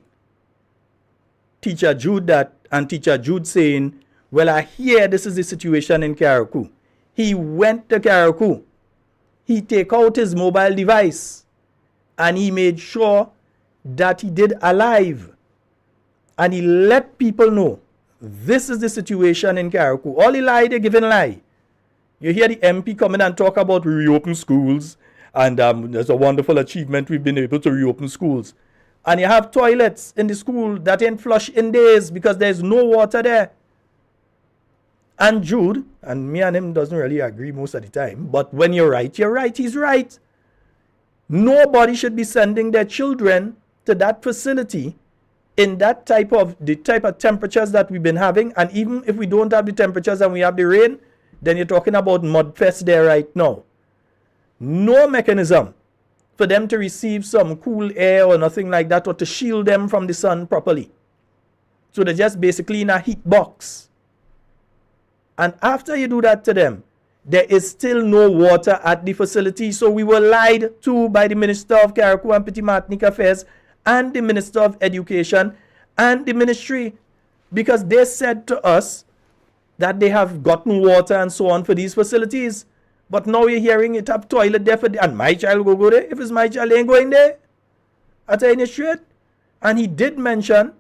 Teacher Jude that and Teacher Jude saying, well, I hear this is the situation in Carriacou. He went to Carriacou. He take out his mobile device and he made sure that he did a live. And he let people know this is the situation in Carriacou. All he lied, they give him lie. You hear the MP come in and talk about reopen schools, and there's a wonderful achievement, we've been able to reopen schools. And you have toilets in the school that ain't flushed in days because there's no water there. And Jude, and me and him doesn't really agree most of the time, but when you're right, he's right. Nobody should be sending their children to that facility in the type of temperatures that we've been having. And even if we don't have the temperatures and we have the rain, then you're talking about mudfest there right now. No mechanism for them to receive some cool air or nothing like that, or to shield them from the sun properly. So they're just basically in a heat box. And after you do that to them, there is still no water at the facility. So we were lied to by the Minister of Carriacou and Petit Martinique Affairs and the Minister of Education and the ministry, because they said to us that they have gotten water and so on for these facilities. But now you're hearing it have toilet there and my child will go there. If it's my child, ain't going there. I tell you straight. And he did mention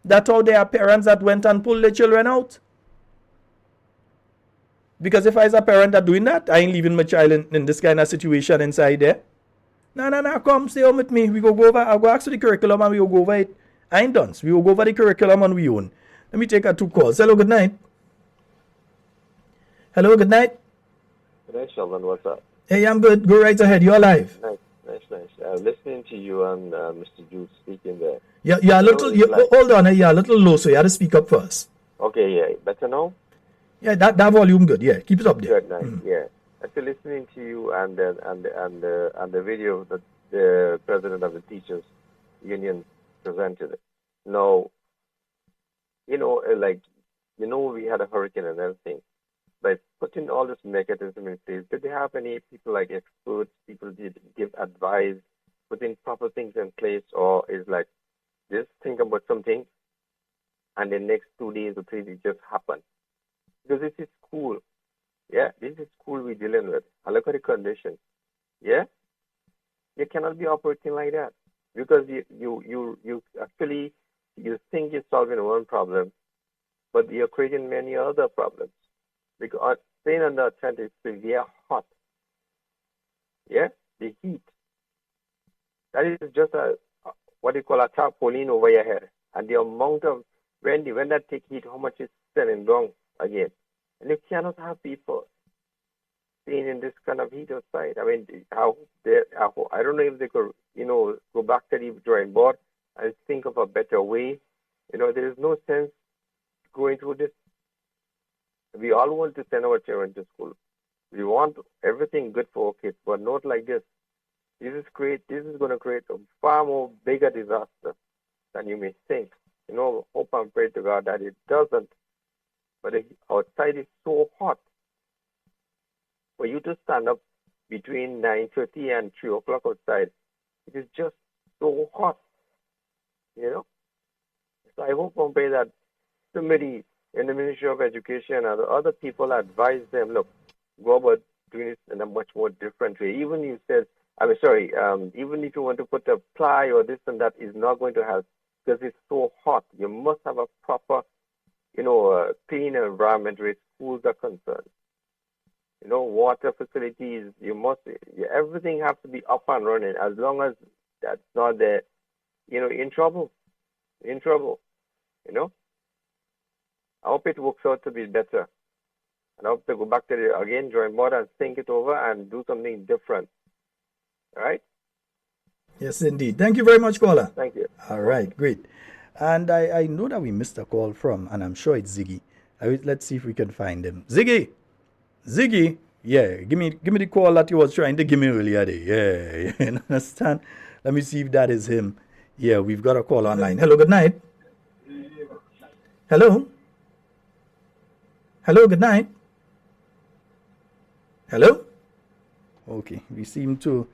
that how there are parents that went and pulled their children out. Because if I was a parent that doing that, I ain't leaving my child in this kind of situation inside there. No, come stay home with me. We go over, I'll go ask for the curriculum and we will go over it. I ain't done. So we will go over the curriculum on we own. Let me take a 2 calls. Hello, good night. Hello, good night. Good night, Sheldon. What's up? Hey, I'm good. Go right ahead. You're live. Nice. Listening to you and Mr. Jude speaking there. Yeah, a little. Hold on. You're a little low, so you have to speak up first. Okay, yeah. Better now? Yeah, that volume good. Yeah, keep it up there. Good, nice. Yeah. After listening to you and the video that the president of the teachers union presented. Now, we had a hurricane and everything. By putting all this mechanism in place, did they have any people like experts, people did give advice, putting proper things in place, or is like just think about something and the next 2 days or 3 days just happen? Because this is school. Yeah, this is school we're dealing with. And look at the conditions. Yeah? You cannot be operating like that. Because you actually you think you're solving one problem, but you're creating many other problems. Because staying on the tent is severe hot. Yeah? The heat. That is just what you call a tarpaulin over your head. And the amount of when that take heat, how much is selling down again. And you cannot have people staying in this kind of heat outside. I mean, I don't know if they could, go back to the drawing board and think of a better way. There is no sense going through this. We all want to send our children to school. We want everything good for our kids, but not like this. This is going to create a far more bigger disaster than you may think. Hope and pray to God that it doesn't. But outside is so hot. For you to stand up between 9:30 and 3 o'clock outside, it is just so hot. So I hope and pray that somebody in the Ministry of Education and other people advise them, look, go about doing this in a much more different way. Even you said, even if you want to put a ply or this and that, is not going to help because it's so hot. You must have a proper, clean environment where schools are concerned. Water facilities, everything has to be up and running. As long as that's not there, in trouble. I hope it works out to be better. And I hope to go back to the drawing board and think it over and do something different. All right? Yes, indeed. Thank you very much, caller. Thank you. All right, great. And I know that we missed a call from, and I'm sure it's Ziggy. Let's see if we can find him. Ziggy, yeah, give me the call that you was trying to give me earlier day. Yeah, you understand? Let me see if that is him. Yeah, we've got a call online. Hello, good night. Hello, good night. Hello? Okay, we seem to...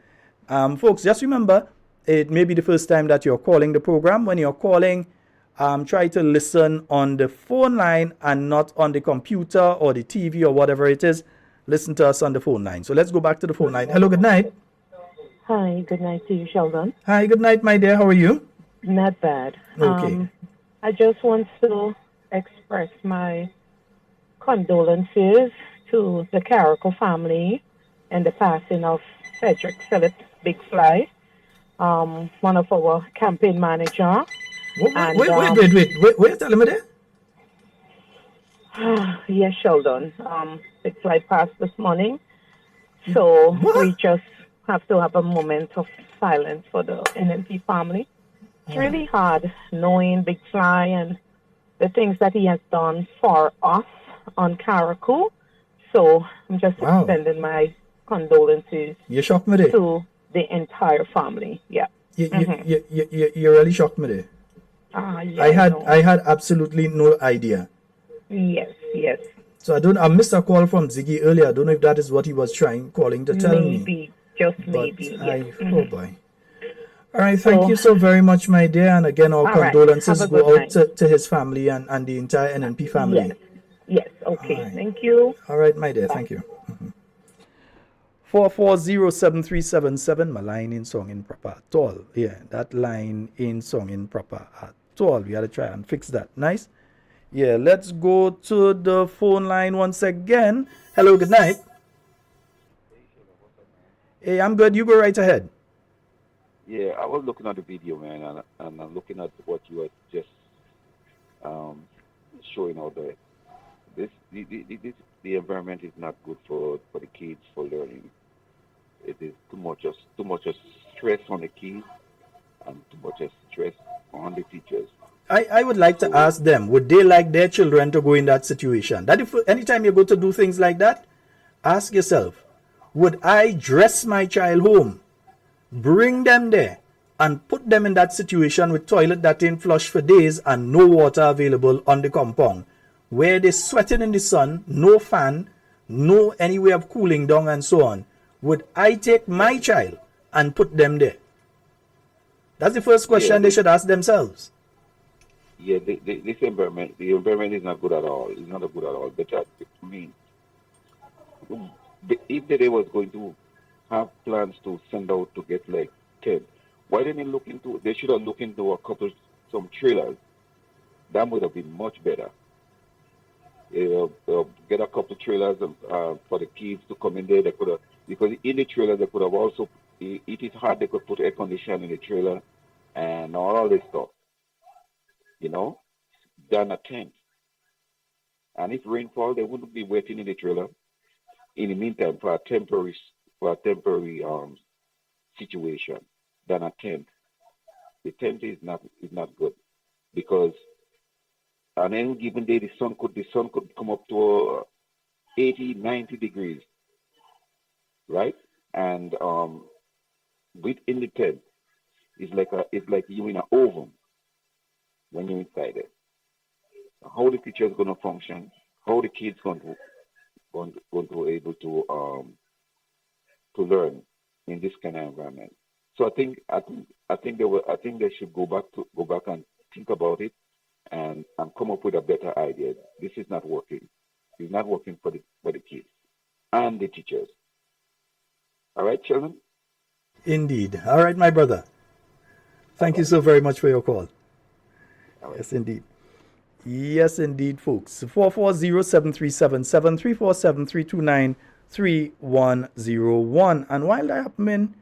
folks, just remember, it may be the first time that you're calling the program. When you're calling, try to listen on the phone line and not on the computer or the TV or whatever it is. Listen to us on the phone line. So let's go back to the phone line. Hello, good night. Hi, good night to you, Sheldon. Hi, good night, my dear. How are you? Not bad. Okay. I just want to express my condolences to the Carriacou family and the passing of Cedric Phillips Big Fly, one of our campaign manager. And Wait, tell me there. yes, Sheldon. Big Fly passed this morning, so we just have to have a moment of silence for the NNP family. It's really hard knowing Big Fly and the things that he has done for us on Carriacou. So I'm just extending my condolences You shocked me there. to the entire family. Yeah. You really shocked me there. Yeah, I had absolutely no idea. Yes. So I missed a call from Ziggy earlier. I don't know if that is what he was calling to tell me. Maybe, just maybe. Yes. Oh boy. All right, thank you so very much, my dear. And again, our condolences go out to his family and the entire NNP family. Yes, okay. Thank you. All right, my dear, thank you. 440737, my line in song in proper at all. Yeah, that line in song in proper at all. We gotta try and fix that. Nice. Yeah, let's go to the phone line once again. Hello, good night. Hey, I'm good. You go right ahead. Yeah, I was looking at the video, man, and I'm looking at what you were just showing out there. The environment is not good for the kids for learning. It is too much of stress on the kids and too much of stress on the teachers. I would like to ask them, would they like their children to go in that situation? That if anytime you go to do things like that, ask yourself, would I dress my child home, bring them there, and put them in that situation with toilet that ain't flushed for days and no water available on the compound, where they're sweating in the sun, no fan, no any way of cooling down and so on? Would I take my child and put them there? That's the first question they should ask themselves. Yeah, the environment is not good at all. It's not good at all. But I mean, if they was going to have plans to send out to get like 10, why didn't they should have looked into some trailers. That would have been much better. Get a couple trailers for the kids to come in there. They could have, because in the trailer they could have also, it is hard, they could put air conditioning in the trailer and all this stuff, than a tent. And if rainfall, they wouldn't be waiting in the trailer in the meantime for a temporary situation than a tent. The tent is not good, because on any given day the sun could come up to 80, 90 degrees, right? And within the tent, it's like you in an oven when you're inside it. How the teacher is going to function? How the kids going to able to learn in this kind of environment? So I think they should go back and think about it and come up with a better idea. This is not working. It's not working for the kids and the teachers. All right, Sheldon? Indeed. All right, my brother. Thank you so very much for your call. Right. Yes, indeed. Yes, indeed, folks. 440-737-7 347-329-3101. And while that happening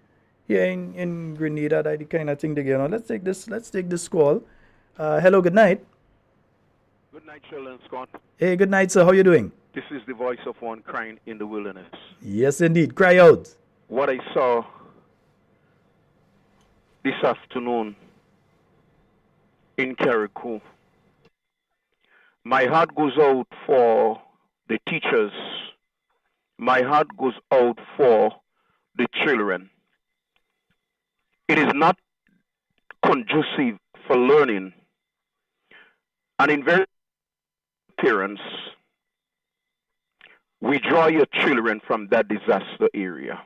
here in Grenada, that the kind of thing together. Let's take this call. Hello, good night. Good night, Sheldon Scott. Hey, good night, sir. How you doing? This is the voice of one crying in the wilderness. Yes, indeed. Cry out. What I saw this afternoon in Carriacou, my heart goes out for the teachers. My heart goes out for the children. It is not conducive for learning. And in very parents, withdraw your children from that disaster area.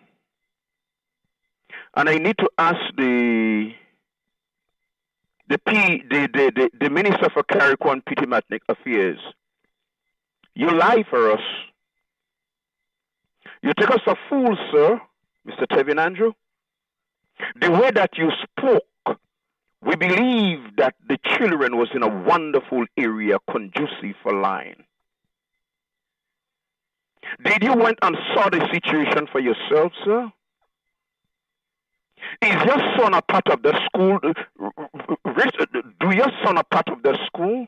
And I need to ask the Minister for Carriacou and Pitimatnik Affairs, you lie for us. You take us for fools, sir, Mr. Tevin Andrew. The way that you spoke, we believe that the children was in a wonderful area conducive for lying. Did you went and saw the situation for yourself, sir? Is your son a part of the school? Do your son a part of the school?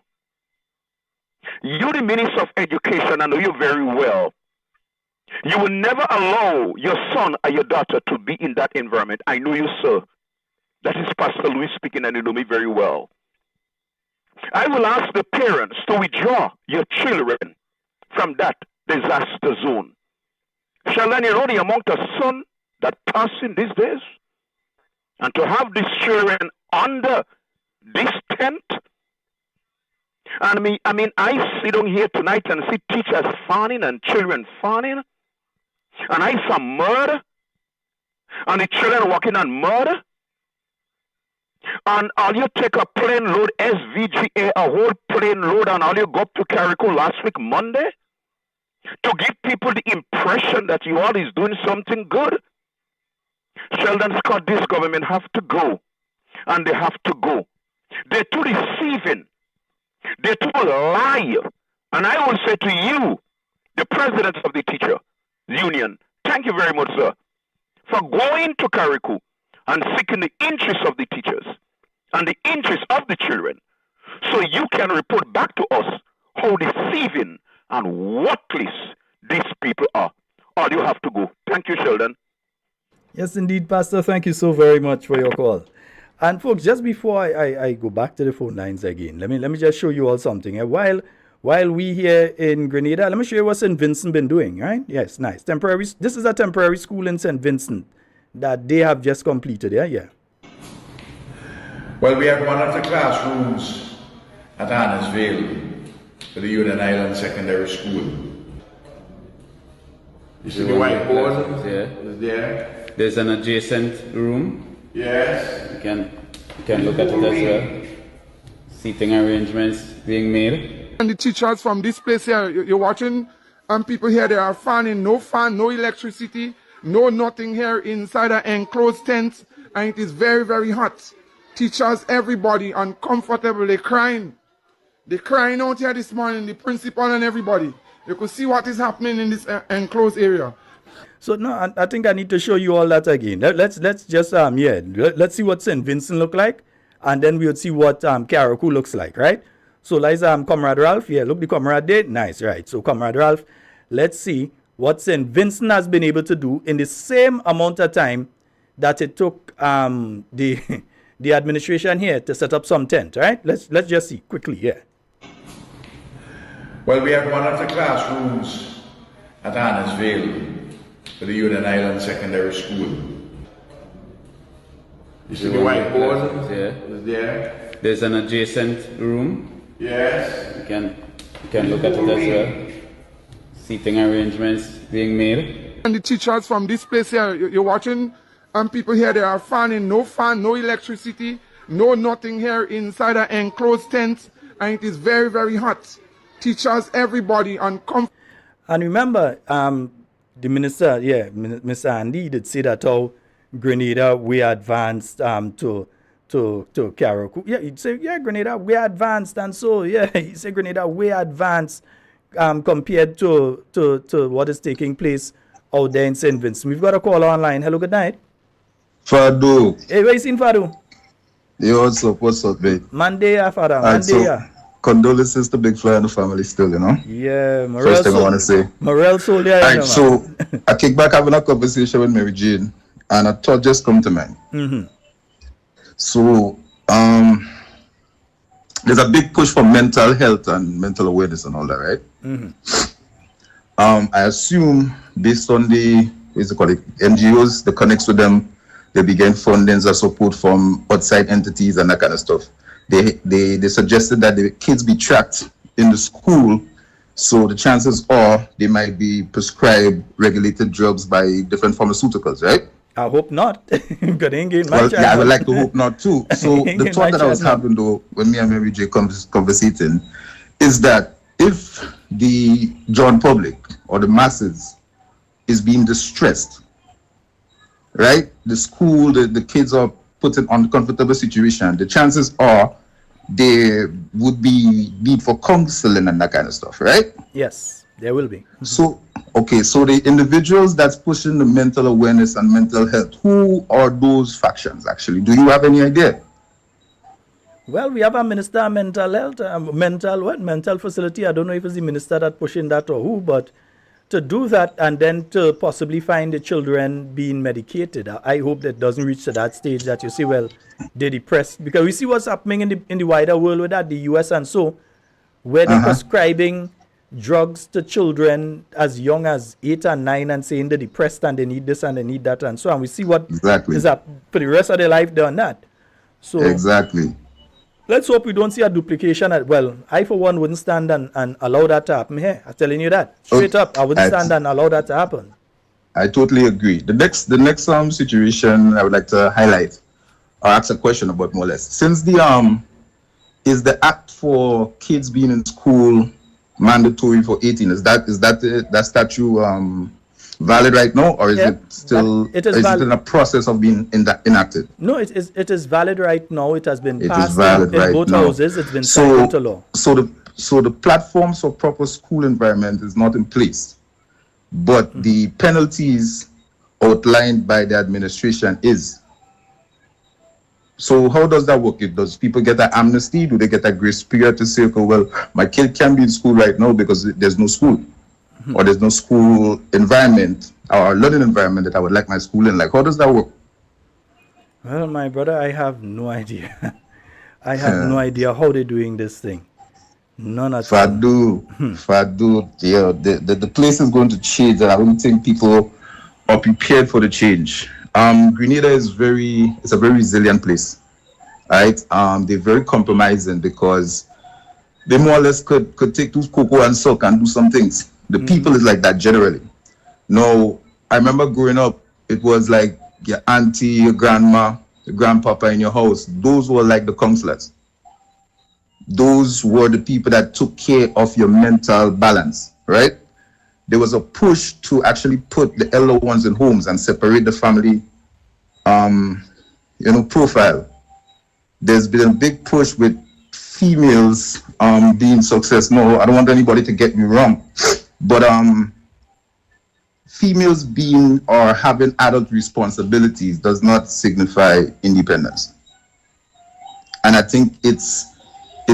You're the Minister of Education, I know you very well. You will never allow your son or your daughter to be in that environment. I know you, sir. That is Pastor Louis speaking, and you know me very well. I will ask the parents to withdraw your children from that disaster zone. Sheldon, you know the amount of sun that passing these days? And to have these children under this tent? And I sit on here tonight and see teachers fawning and children fawning. And I saw mud. And the children walking on mud. And all you take a plane load, SVGA, a whole plane load, and all you go up to Carriacou last week, Monday, to give people the impression that you all is doing something good. Sheldon Scott, this government have to go. And they have to go. They're too deceiving. They're too lie. And I will say to you, the president of the teacher union, thank you very much, sir, for going to Carriacou and seeking the interests of the teachers and the interests of the children, so you can report back to us how deceiving and worthless these people are. Or you have to go. Thank you, Sheldon. Yes, indeed, Pastor. Thank you so very much for your call. And folks, just before I go back to the phone lines again, let me just show you all something. While we here in Grenada, let me show you what St. Vincent been doing, right? Yes, nice. This is a temporary school in St. Vincent that they have just completed, yeah. Well, we have one of the classrooms at Annisville for the Union Island Secondary School. You see the whiteboard? Yeah. Is there? There's an adjacent room. Yes. You can look at it as well. Seating arrangements being made. And the teachers from this place here, you're watching, and people here, they are fanning, no fan, no electricity, no nothing here inside an enclosed tent, and it is very, very hot. Teachers, everybody, uncomfortable, they're crying. They're crying out here this morning, the principal and everybody. You could see what is happening in this enclosed area. So no, I think I need to show you all that again. Let's just let's see what St. Vincent look like, and then we'll see what Carriacou looks like, right? So let's Comrade Ralph, look, the Comrade did, nice, right? So Comrade Ralph, let's see what St. Vincent has been able to do in the same amount of time that it took the administration here to set up some tent, right? Let's just see quickly, yeah. Well, we have one of the classrooms at Annisville for the Union Island Secondary School. You see the whiteboard? Yeah. Is there? There's an adjacent room. Yes. You can look at it as well. Seating arrangements being made. And the teachers from this place here, you're watching, and people here, they are fanning, no fan, no electricity, no nothing here inside an enclosed tent, and it is very, very hot. Teachers, everybody, uncomfortable. And remember, the minister, Mr. Andy did say that how Grenada, we advanced to Carriacou. Yeah, he'd say, Grenada, we advanced, and so, he said Grenada, we advanced compared to what is taking place out there in St. Vincent. We've got a call online. Hello, good night. Fado. Hey, where you seen Fado? Yo, what's up, mate? Monday, Father, Monday. Condolences to Big Fly and the family still, you know? Yeah, First thing I want to say. Morale Soldier. Alright, so I kick back having a conversation with Mary Jane, and a thought just come to mind. Mm-hmm. So, there's a big push for mental health and mental awareness and all that, right? Mm-hmm. I assume based on the, NGOs, the connects with them, they begin fundings or support from outside entities and that kind of stuff. They suggested that the kids be tracked in the school, so the chances are they might be prescribed regulated drugs by different pharmaceuticals, right? I hope not. I would like to hope not too. So the thought that I was having though, when me and Mary J conversating, is that if the general public or the masses is being distressed, right? The school, the kids are put in uncomfortable situation, the chances are there would be need for counseling and that kind of stuff, right? Yes. There will be. So, okay, so the individuals that's pushing the mental awareness and mental health, who are those factions actually? Do you have any idea? Well, we have a minister of mental health, mental facility. I don't know if it's the minister that pushing that or who, but to do that and then to possibly find the children being medicated, I hope that doesn't reach to that stage that you say, well, they're depressed. Because we see what's happening in the wider world with that, the US and so, where they're prescribing drugs to children as young as 8 and 9 and saying they're depressed and they need this and they need that and so on. We see what is up for the rest of their life done that. So exactly. Let's hope we don't see a duplication. Well, I for one wouldn't stand and allow that to happen here. I'm telling you that straight up. I wouldn't stand and allow that to happen. I totally agree. The next situation I would like to highlight or ask a question about more or less. Since is the act for kids being in school mandatory for 18? Is that statute valid right now, or is it still it is in a process of being enacted? No, it is valid right now. It has been passed in both houses. It's been signed into law. So the platforms for proper school environment is not in place, but the penalties outlined by the administration is. So how does that work? Does people get an amnesty? Do they get a grace period to say, okay, well, my kid can't be in school right now because there's no school, or there's no school environment or learning environment that I would like my school in? Like, how does that work? Well, my brother, I have no idea. I have no idea how they're doing this thing. None at all. Fadu, yeah, the place is going to change, and I don't think people are prepared for the change. Grenada is it's a very resilient place, right? They're very compromising because they more or less could take those cocoa and suck and do some things. The people is like that generally. No, I remember growing up, it was like your auntie, your grandma, your grandpapa in your house. Those were like the counselors. Those were the people that took care of your mental balance, right? There was a push to actually put the elder ones in homes and separate the family, profile. There's been a big push with females being success. No, I don't want anybody to get me wrong, but females being or having adult responsibilities does not signify independence. And I think it's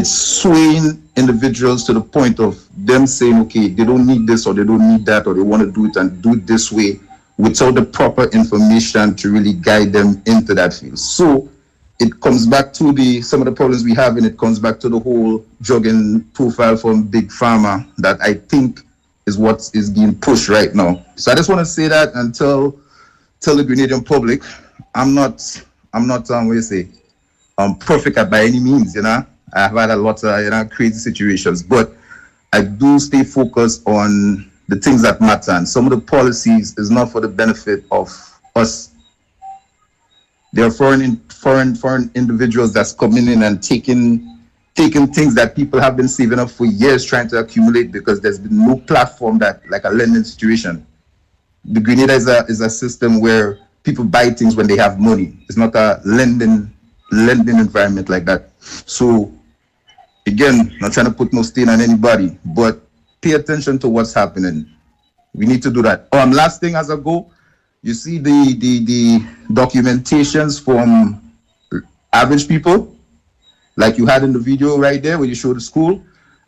swaying individuals to the point of them saying, okay, they don't need this or they don't need that, or they want to do it and do it this way without the proper information to really guide them into that field. So it comes back to some of the problems we have, and it comes back to the whole drugging profile from Big Pharma that I think is what is being pushed right now. So I just want to say that and tell the Grenadian public, I'm not perfect by any means, I've had a lot of crazy situations, but I do stay focused on the things that matter. And some of the policies is not for the benefit of us. There are foreign individuals that's coming in and taking things that people have been saving up for years trying to accumulate, because there's been no platform that, like a lending situation. The Grenada is a system where people buy things when they have money. It's not a lending environment like that. So again, not trying to put no stain on anybody, but pay attention to what's happening. We need to do that. Last thing as I go, you see the documentations from average people, like you had in the video right there where you showed the school.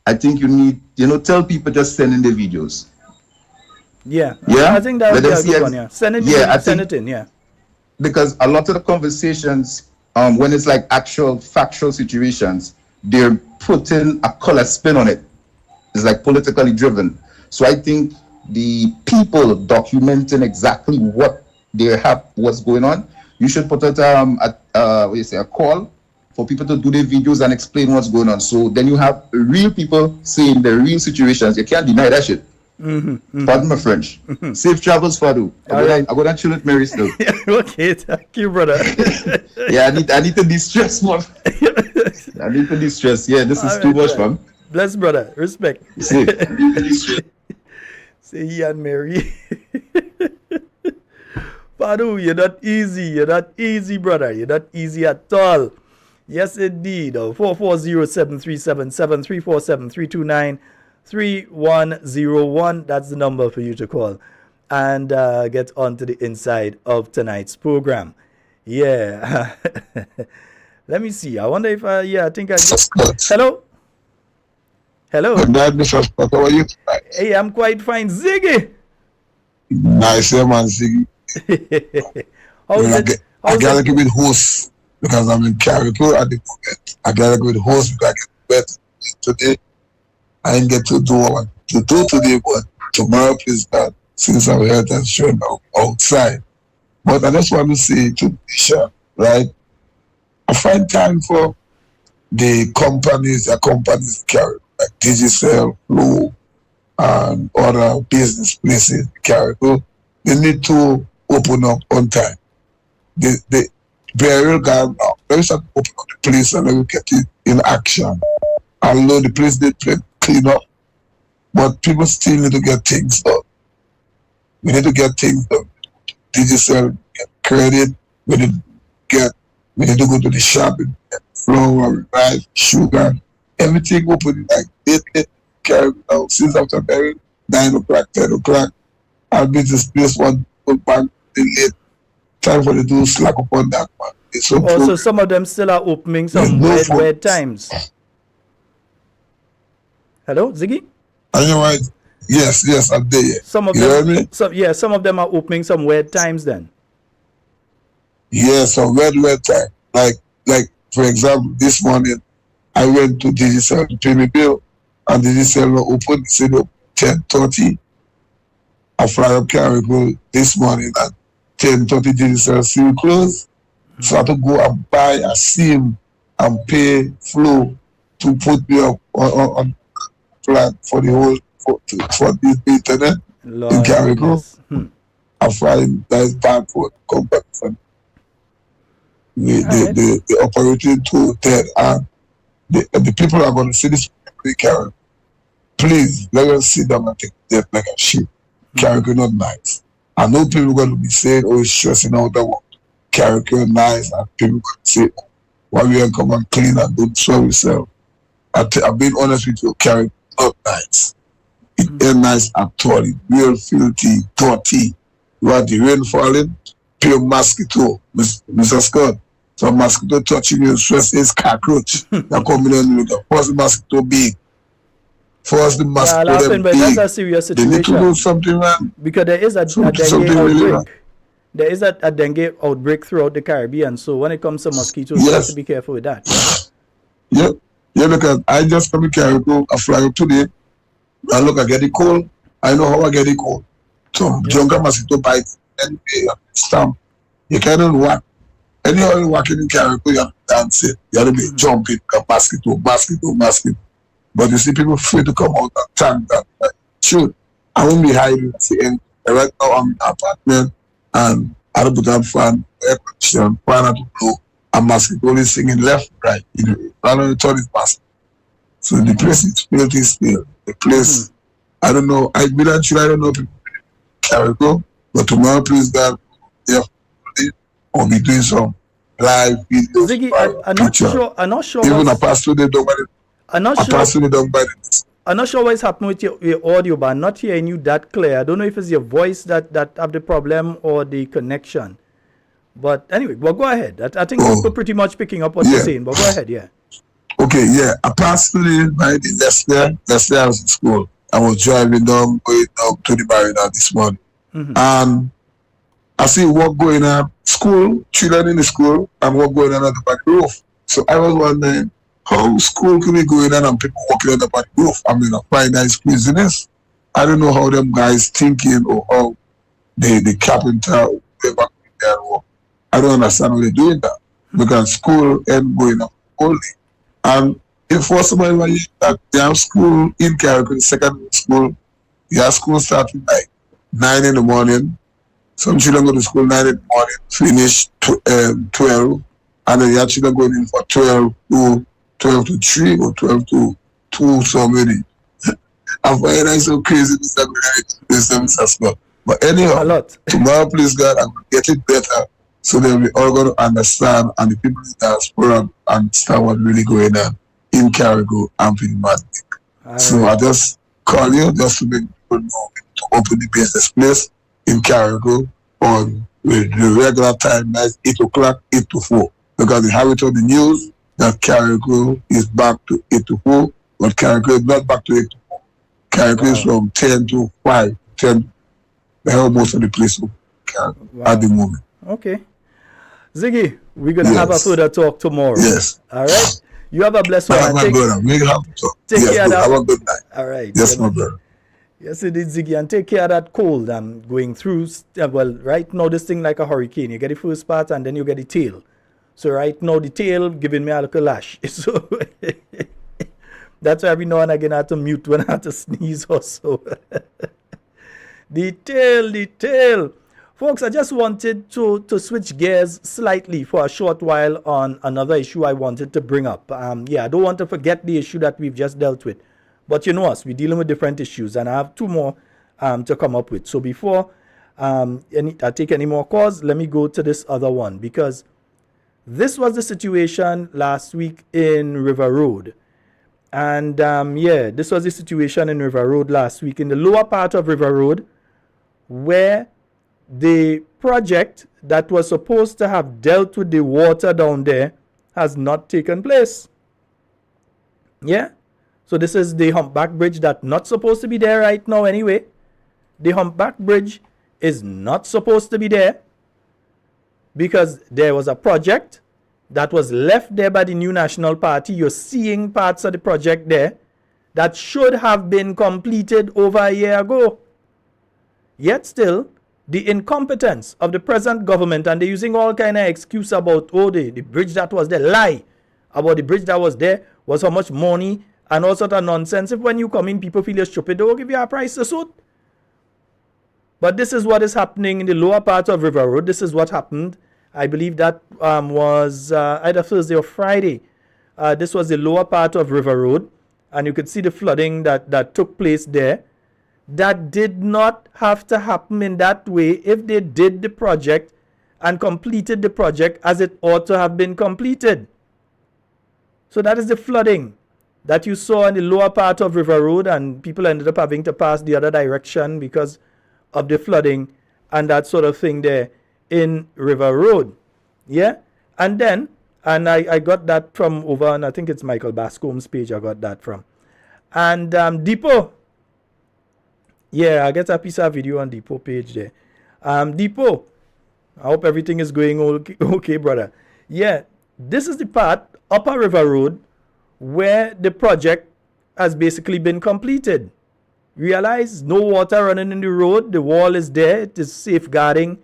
I think you need, tell people just send in the videos. Yeah. Yeah. I think that would be a good one, yeah. Send it in, yeah. Because a lot of the conversations, when it's like actual factual situations, they're putting a color spin on it. It's like politically driven. So I think the people documenting exactly what what's going on, you should put out a call for people to do their videos and explain what's going on. So then you have real people saying the real situations. You can't deny that shit. Pardon my French. Safe travels, Fadu. I'm going to chill with Mary still. Okay, thank you, brother. Yeah, I need to de-stress, man. I need to de-stress. Yeah, this is too much, man. Bless, brother. Respect. Safe. Say he and Mary. Fadu, you're not easy. You're not easy, brother. You're not easy at all. Yes, indeed. 440-737-7347-329. 3101. That's the number for you to call and get onto the inside of tonight's program. Yeah. Let me see. I wonder if I think I get... Hello? Hello? Good night, Mr. Scott. How are you tonight? Hey, I'm quite fine. Ziggy! Nice, man, Ziggy. I gotta give it host because I'm in Carriacou at the moment. I gotta give it host because I get better today. I didn't get to do what I want to do today, but tomorrow, please God, since I'm here and showing outside. But I just want to say to Nisha, right? I find time for the companies carry like Digicel, Flow, and other business places Carriacou. They need to open up on time. The burial ground now. Let us open up the place and let me get it in action. Although the place did clean up, but people still need to get things done. We need to get things done. Digicel, get credit. We need to go to the shop and get flour, rice, sugar, everything open like they carry out since after burial, 9 o'clock, 10 o'clock. I'll be this place one back late. Time for the do slack upon that one. Also, some of them still are opening some weird times. Hello, Ziggy? Are you right? Yes, I'm there. Some of you them, hear me? Some of them are opening some weird times then. Yes, some weird time. Like for example, this morning I went to Digicel to pay my bill, and Digicel were open. They said 10:30. I fly up Carriacou this morning at 10:30. Digicel still closed, so I had to go and buy a SIM and pay Flow to put me up on plan for the whole for this internet in Carriacou. I find that is bad for the company. The operating to dead, and the people are going to see this Carriacou. Please let us sit down and take death like a sheep. Carriacou not nice. I know people are going to be saying, "Oh, it's stressing out that one." Carriacou nice, and people can say, "Why we don't come and clean and do so yourself?" I've been honest with you, Carriacou not nice. It ain't nice at all. It's real filthy, dirty. You have the rain falling, pure mosquito, Mr. Scott. So mosquito touching you, stress is cockroach. They're coming in with the first mosquito big. First the mosquito them big. That's a serious situation. They need to do something, man. Because there is a dengue outbreak. There is a dengue outbreak throughout the Caribbean. So when it comes to mosquitoes, you have to be careful with that. Yeah, because I just come to Carriacou, I fly up today. I look, I get the cold. I know how I get the cold. So jungle mosquito bites and stamp. You cannot walk. Anyhow you walking in Carriacou, you have to dance it. You have to be jumping, mosquito. But you see people afraid to come out and tank that. Like, shoot, I won't be hiding at the end. Right now I'm in an apartment and I don't put on fan, air conditioner, fan at the blow, and mosquito is singing left, right. You know, I don't turn it past. So the place is filthy still. The place, I don't know, I don't know people Carriacou, but tomorrow, please God, I'll be doing some live videos. Ziggy, I'm not sure. Even a pastor they don't buy it. I'm not sure what's happening with your audio, but I'm not hearing you that clear. I don't know if it's your voice that have the problem or the connection. But anyway, well, go ahead. I think we're pretty much picking up what you're saying, but go ahead, yeah. Okay, yeah. I passed through the Leicester I was in school. I was driving down, going down to the Marina this morning. And I see work going on, school, children in the school, and work going on at the back roof. So I was wondering how school could be going on and people walking on the back roof. I mean, I find that craziness. I don't know how them guys thinking or how the carpenter, whoever there work. I don't understand how they're doing that. Because school ain't going on only. And if for somebody that they have school in Carriacou, secondary school, your school starting like 9 in the morning. Some children go to school 9 in the morning, finish 12, and then your children going in for 12 to 3 or 12 to 2, so many. I find that so crazy, Mr. Scott. But anyhow, tomorrow, please God, I'm going to get it better so that we all going to understand and the people in the diaspora understand what's really going on in Carriacou and Pidmatic. So I just call you just to make people know to open the business place in Carriacou on the regular time, that's 8 o'clock, 8 to 4. Because they have it on the news that Carriacou is back to 8 to 4, but Carriacou is not back to 8 to 4. Carriacou is from 10 to 5, 10. They have most of the place at the moment. Okay. Ziggy, we're going to have a further talk tomorrow. Yes. All right? You have a blessed one. My brother, we have to talk. Take care of that. Have a good night. All right. Yes, my brother. Yes, it is, Ziggy. And take care of that cold I'm going through. Well, right now, this thing like a hurricane. You get the first part and then you get the tail. So right now, the tail giving me a little lash. So that's why every now and again I have to mute when I have to sneeze or so. The tail. Folks, I just wanted to switch gears slightly for a short while on another issue I wanted to bring up. I don't want to forget the issue that we've just dealt with. But you know us, we're dealing with different issues, and I have two more to come up with. So before I take any more calls, let me go to this other one, because this was the situation last week in River Road. And this was the situation in River Road last week, in the lower part of River Road, where the project that was supposed to have dealt with the water down there has not taken place. Yeah? So this is the Humpback Bridge that's not supposed to be there right now anyway. The Humpback Bridge is not supposed to be there because there was a project that was left there by the New National Party. You're seeing parts of the project there that should have been completed over a year ago. Yet still, the incompetence of the present government, and they're using all kind of excuse about, the bridge that was there, lie about the bridge that was there was how much money and all sort of nonsense. If when you come in, people feel you're stupid, they will give you a price to suit. But this is what is happening in the lower part of River Road. This is what happened. I believe that was either Thursday or Friday. This was the lower part of River Road, and you could see the flooding that took place there. That did not have to happen in that way if they did the project and completed the project as it ought to have been completed. So that is the flooding that you saw in the lower part of River Road, and people ended up having to pass the other direction because of the flooding and that sort of thing there in River Road. Yeah? And then, and I got that from over, and I think it's Michael Bascombe's page I got that from. And Depot. Yeah, I get a piece of video on Depot page there. Depot, I hope everything is going okay, brother. Yeah, this is the part, Upper River Road, where the project has basically been completed. Realize no water running in the road. The wall is there. It is safeguarding.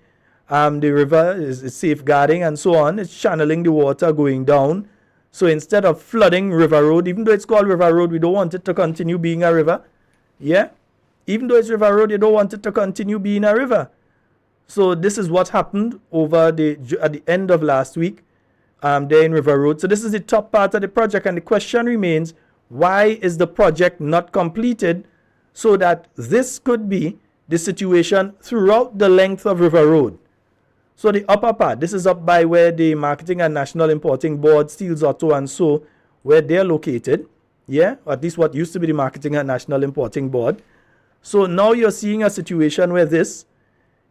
The river is safeguarding and so on. It's channeling the water going down. So instead of flooding River Road, even though it's called River Road, we don't want it to continue being a river. Yeah? Even though it's River Road, you don't want it to continue being a river. So this is what happened over at the end of last week there in River Road. So this is the top part of the project, and the question remains, why is the project not completed so that this could be the situation throughout the length of River Road? So the upper part, this is up by where the Marketing and National Importing Board, Steels Auto and so, where they're located. Yeah, or at least what used to be the Marketing and National Importing Board. So now you're seeing a situation where this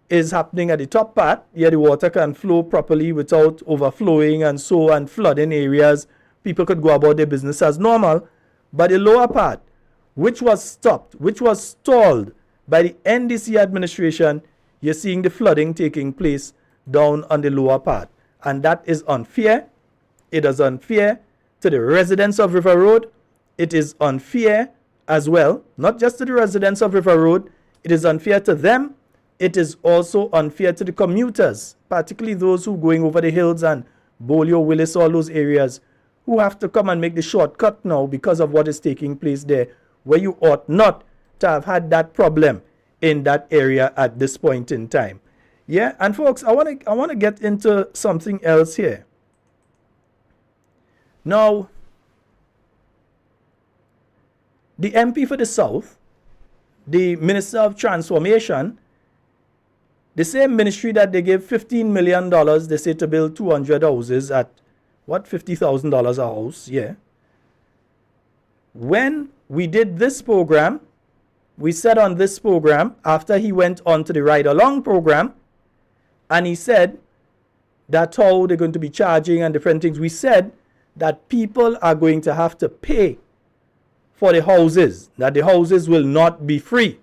is happening at the top part. Yeah, the water can flow properly without overflowing and so, and flooding areas. People could go about their business as normal. But the lower part, which was stopped, which was stalled by the NDC administration, you're seeing the flooding taking place down on the lower part. And that is unfair. It is unfair to the residents of River Road. It is unfair as well, not just to the residents of River Road. It is unfair to them. It is also unfair to the commuters, particularly those who are going over the hills and Bolio, Willis, all those areas, who have to come and make the shortcut now because of what is taking place there, where you ought not to have had that problem in that area at this point in time. Yeah, and folks, I want to get into something else here. Now, the MP for the South, the Minister of Transformation, the same ministry that they gave $15 million, they say, to build 200 houses at, what, $50,000 a house, yeah. When we did this program, we said on this program, after he went on to the Ride Along program, and he said that's how they're going to be charging and different things. We said that people are going to have to pay for the houses, that the houses will not be free.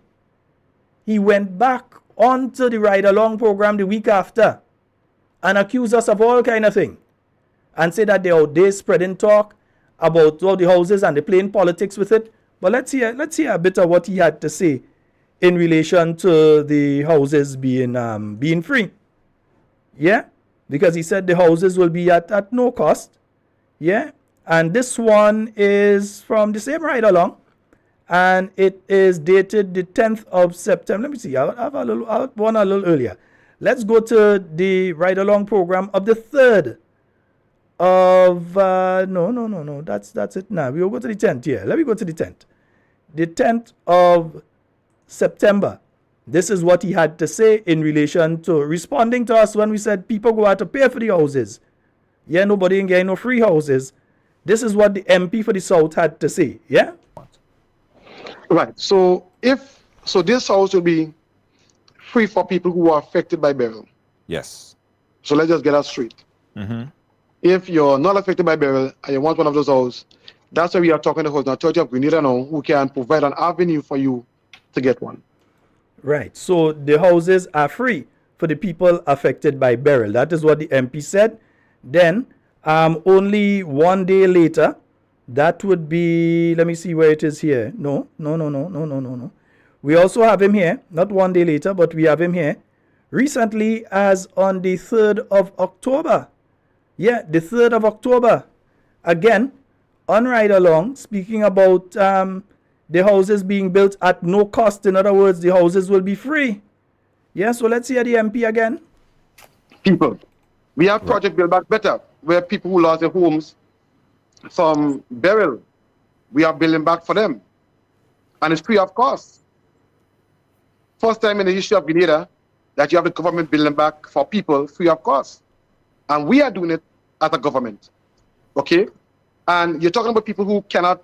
He went back onto the Ride Along program the week after and accused us of all kind of thing and said that they're out there spreading talk about all the houses and they're playing politics with it. But let's hear a bit of what he had to say in relation to the houses being free. Yeah, because he said the houses will be at no cost. Yeah, and this one is from the same Ride Along, and it is dated the 10th of September. Let me see. I'll have one a little earlier. Let's go to the Ride Along program of the 3rd of no. That's it now. We'll go to the 10th. Yeah, let me go to the 10th. The 10th of September. This is what he had to say in relation to responding to us when we said people go out to pay for the houses. Yeah, nobody ain't getting no free houses. This is what the MP for the South had to say. Yeah. Right. So this house will be free for people who are affected by burial. Yes. So let's just get that straight. Mm-hmm. If you're not affected by burial and you want one of those houses, that's why we are talking to the Authority of Grenada now, who can provide an avenue for you to get one. Right. So the houses are free for the people affected by burial. That is what the MP said. Then only 1 day later, that would be, let me see where it is here. No. We also have him here, not 1 day later, but we have him here recently as on the 3rd of October. Yeah, the 3rd of October. Again, on Ride Along, speaking about the houses being built at no cost. In other words, the houses will be free. Yeah, so let's hear the MP again. People. We have Project Build Back Better, where people who lost their homes from burial, we are building back for them. And it's free of cost. First time in the history of Grenada that you have the government building back for people free of cost. And we are doing it as a government. Okay? And you're talking about people who cannot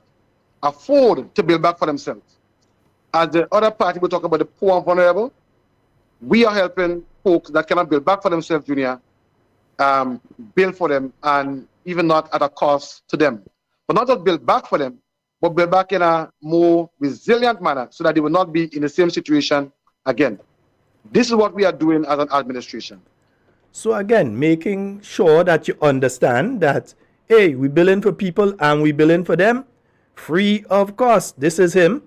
afford to build back for themselves. As the other party will talk about the poor and vulnerable, we are helping folks that cannot build back for themselves, Junior, build for them, and even not at a cost to them. But not just build back for them, but build back in a more resilient manner so that they will not be in the same situation again. This is what we are doing as an administration. So again, making sure that you understand that, hey, we bill in for people and we bill in for them free of cost. This is him.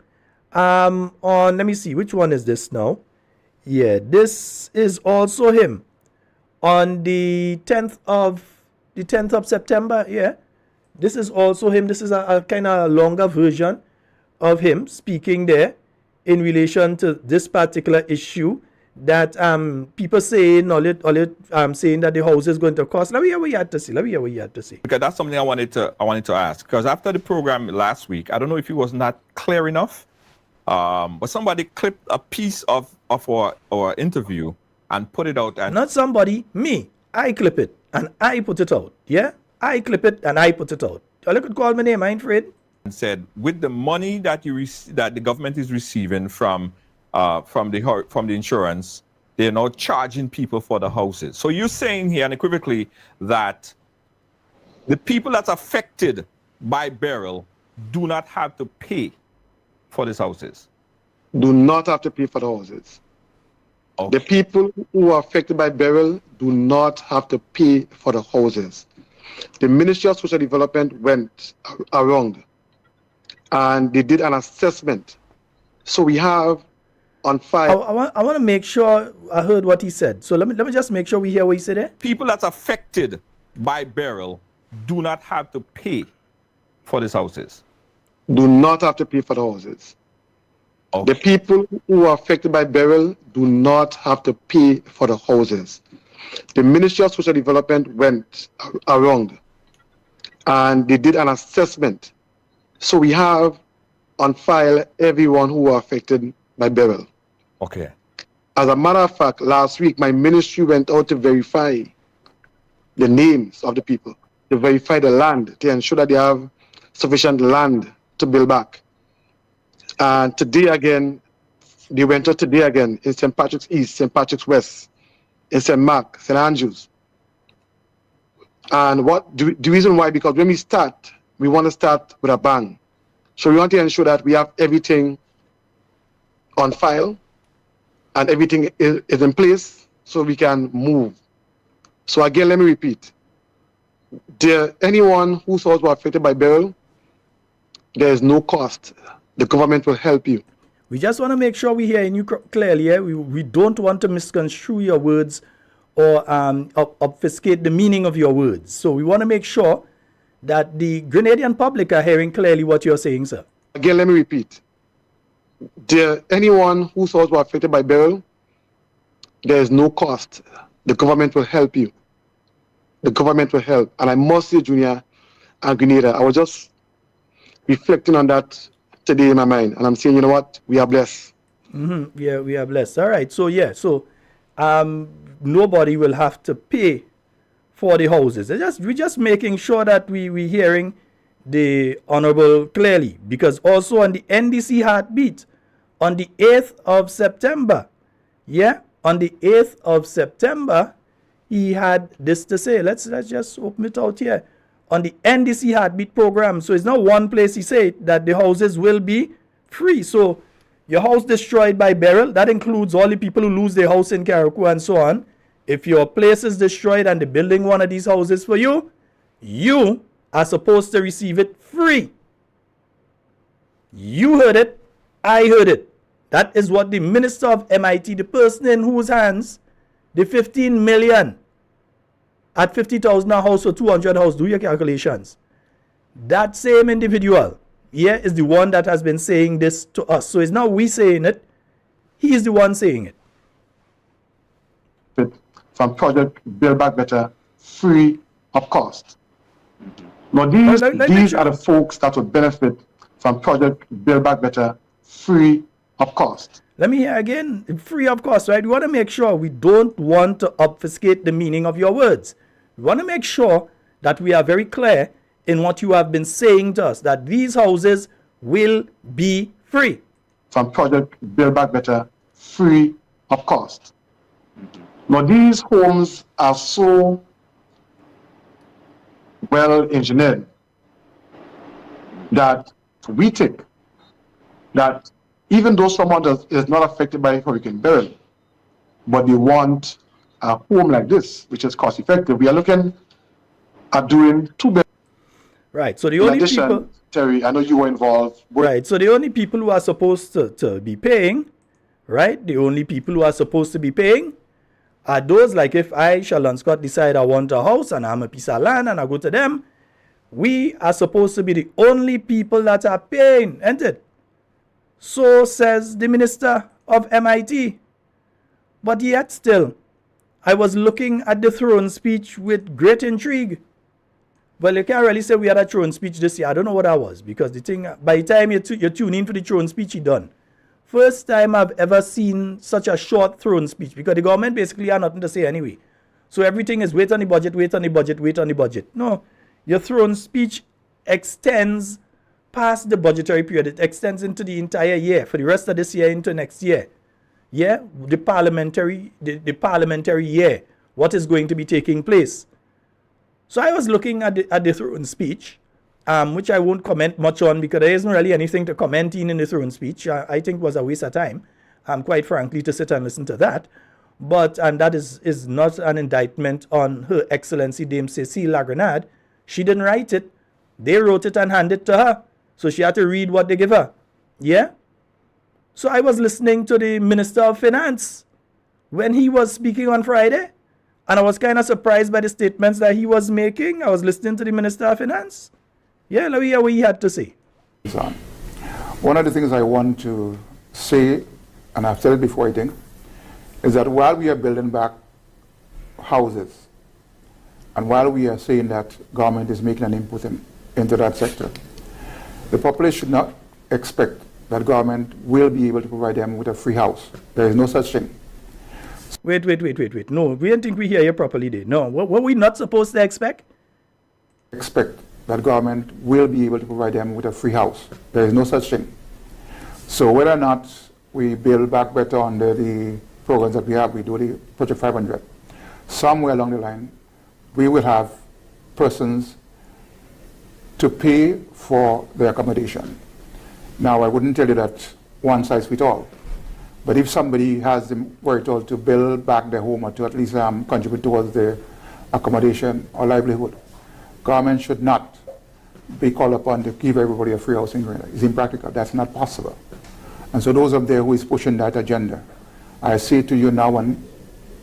Let me see, which one is this now? Yeah, this is also him. On the 10th of September, yeah. This is also him. This is a kind of longer version of him speaking there in relation to this particular issue that people saying saying that the house is going to cost. Let me hear what you had to say. Because that's something I wanted to ask. Because after the program last week, I don't know if it was not clear enough, but somebody clipped a piece of our interview and put it out. And not somebody, me. I clip it and I put it out. Yeah, I clip it and I put it out. You could call my name, I'm afraid. And said, with the money that that the government is receiving from the insurance, they're now charging people for the houses. So you're saying here unequivocally that the people that's affected by burial do not have to pay for these houses? Do not have to pay for the houses. Okay. The people who are affected by burial do not have to pay for the houses. The Ministry of Social Development went around and they did an assessment. So we have on file. I want to make sure I heard what he said. So let me just make sure we hear what he said there. People that's affected by burial do not have to pay for these houses. Do not have to pay for the houses. Okay. The people who are affected by burial do not have to pay for the houses. The Ministry of Social Development went around and they did an assessment. So we have on file everyone who are affected by burial. Okay. As a matter of fact, last week my ministry went out to verify the names of the people, to verify the land, to ensure that they have sufficient land to build back. And today again, They went out today again in St. Patrick's East, St. Patrick's West, in St. Mark, St. Andrews. And the reason why, because when we start, we want to start with a bang. So we want to ensure that we have everything on file and everything is in place so we can move. So again, let me repeat. Anyone whose house was affected by beryl, there is no cost. The government will help you. We just want to make sure we hear you clearly. Yeah? We don't want to misconstrue your words or obfuscate the meaning of your words. So we want to make sure that the Grenadian public are hearing clearly what you're saying, sir. Again, let me repeat. Anyone whose house was affected by beryl, there is no cost. The government will help you. The government will help. And I must say, Junior and Grenada, I was just reflecting on that today in my mind. And I'm saying, you know what? We are blessed. Mm-hmm. Yeah, we are blessed. All right. So, yeah. So, nobody will have to pay for the houses. We're just making sure that we're hearing the Honorable clearly. Because also on the NDC heartbeat, on the 8th of September, on the 8th of September, he had this to say. Let's just open it out here. On the NDC heartbeat program. So it's not one place he said that the houses will be free. So your house destroyed by beryl, that includes all the people who lose their house in Carriacou and so on. If your place is destroyed and they're building one of these houses for you, you are supposed to receive it free. You heard it. I heard it. That is what the Minister of MIT, the person in whose hands the 15 million at 50,000 a house or 200 house, do your calculations. That same individual, is the one that has been saying this to us. So it's not we saying it. He is the one saying it. From Project Build Back Better, free of cost. Now these are the folks that would benefit from Project Build Back Better, free of cost. Let me hear again, free of cost, right? We want to make sure we don't want to obfuscate the meaning of your words. We want to make sure that we are very clear in what you have been saying to us, that these houses will be free. From Project Build Back Better, free of cost. Now these homes are so well engineered that we think that even though someone is not affected by Hurricane Beryl, but they want a home like this, which is cost effective, we are looking at doing 2 bedrooms. Right. So the only people, Terry, I know you were involved. Right. So the only people who are supposed to be paying, right? The only people who are supposed to be paying are those, like if I, Sheldon Scott, decide I want a house and I'm a piece of land and I go to them, we are supposed to be the only people that are paying, isn't it? So says the Minister of MIT. But yet still, I was looking at the throne speech with great intrigue. Well, you can't really say we had a throne speech this year. I don't know what that was, because the thing, by the time you tune in for the throne speech, he done. First time I've ever seen such a short throne speech, because the government basically had nothing to say anyway. So everything is wait on the budget, wait on the budget, wait on the budget. No, your throne speech extends past the budgetary period. It extends into the entire year, for the rest of this year into next year. Yeah, the parliamentary year, what is going to be taking place. So I was looking at the throne speech, which I won't comment much on because there isn't really anything to comment in the throne speech. I think was a waste of time, quite frankly, to sit and listen to that. And that is not an indictment on Her Excellency Dame Cecile La Grenade. She didn't write it. They wrote it and handed it to her. So she had to read what they give her. Yeah? So I was listening to the Minister of Finance when he was speaking on Friday. And I was kind of surprised by the statements that he was making. I was listening to the Minister of Finance. Yeah, let me hear what he had to say. One of the things I want to say, and I've said it before, I think, is that while we are building back houses, and while we are saying that government is making an input into that sector, the populace should not expect that government will be able to provide them with a free house. There is no such thing. Wait. No, we didn't think we hear you properly there. No, what were we not supposed to expect? Expect that government will be able to provide them with a free house. There is no such thing. So whether or not we build back better under the programs that we have. We do the Project 500. Somewhere along the line, we will have persons to pay for their accommodation. Now, I wouldn't tell you that one size fits all, but if somebody has the wherewithal to build back their home or to at least contribute towards their accommodation or livelihood, government should not be called upon to give everybody a free house in Grenada. It's impractical. That's not possible. And so those up there who is pushing that agenda, I say to you now and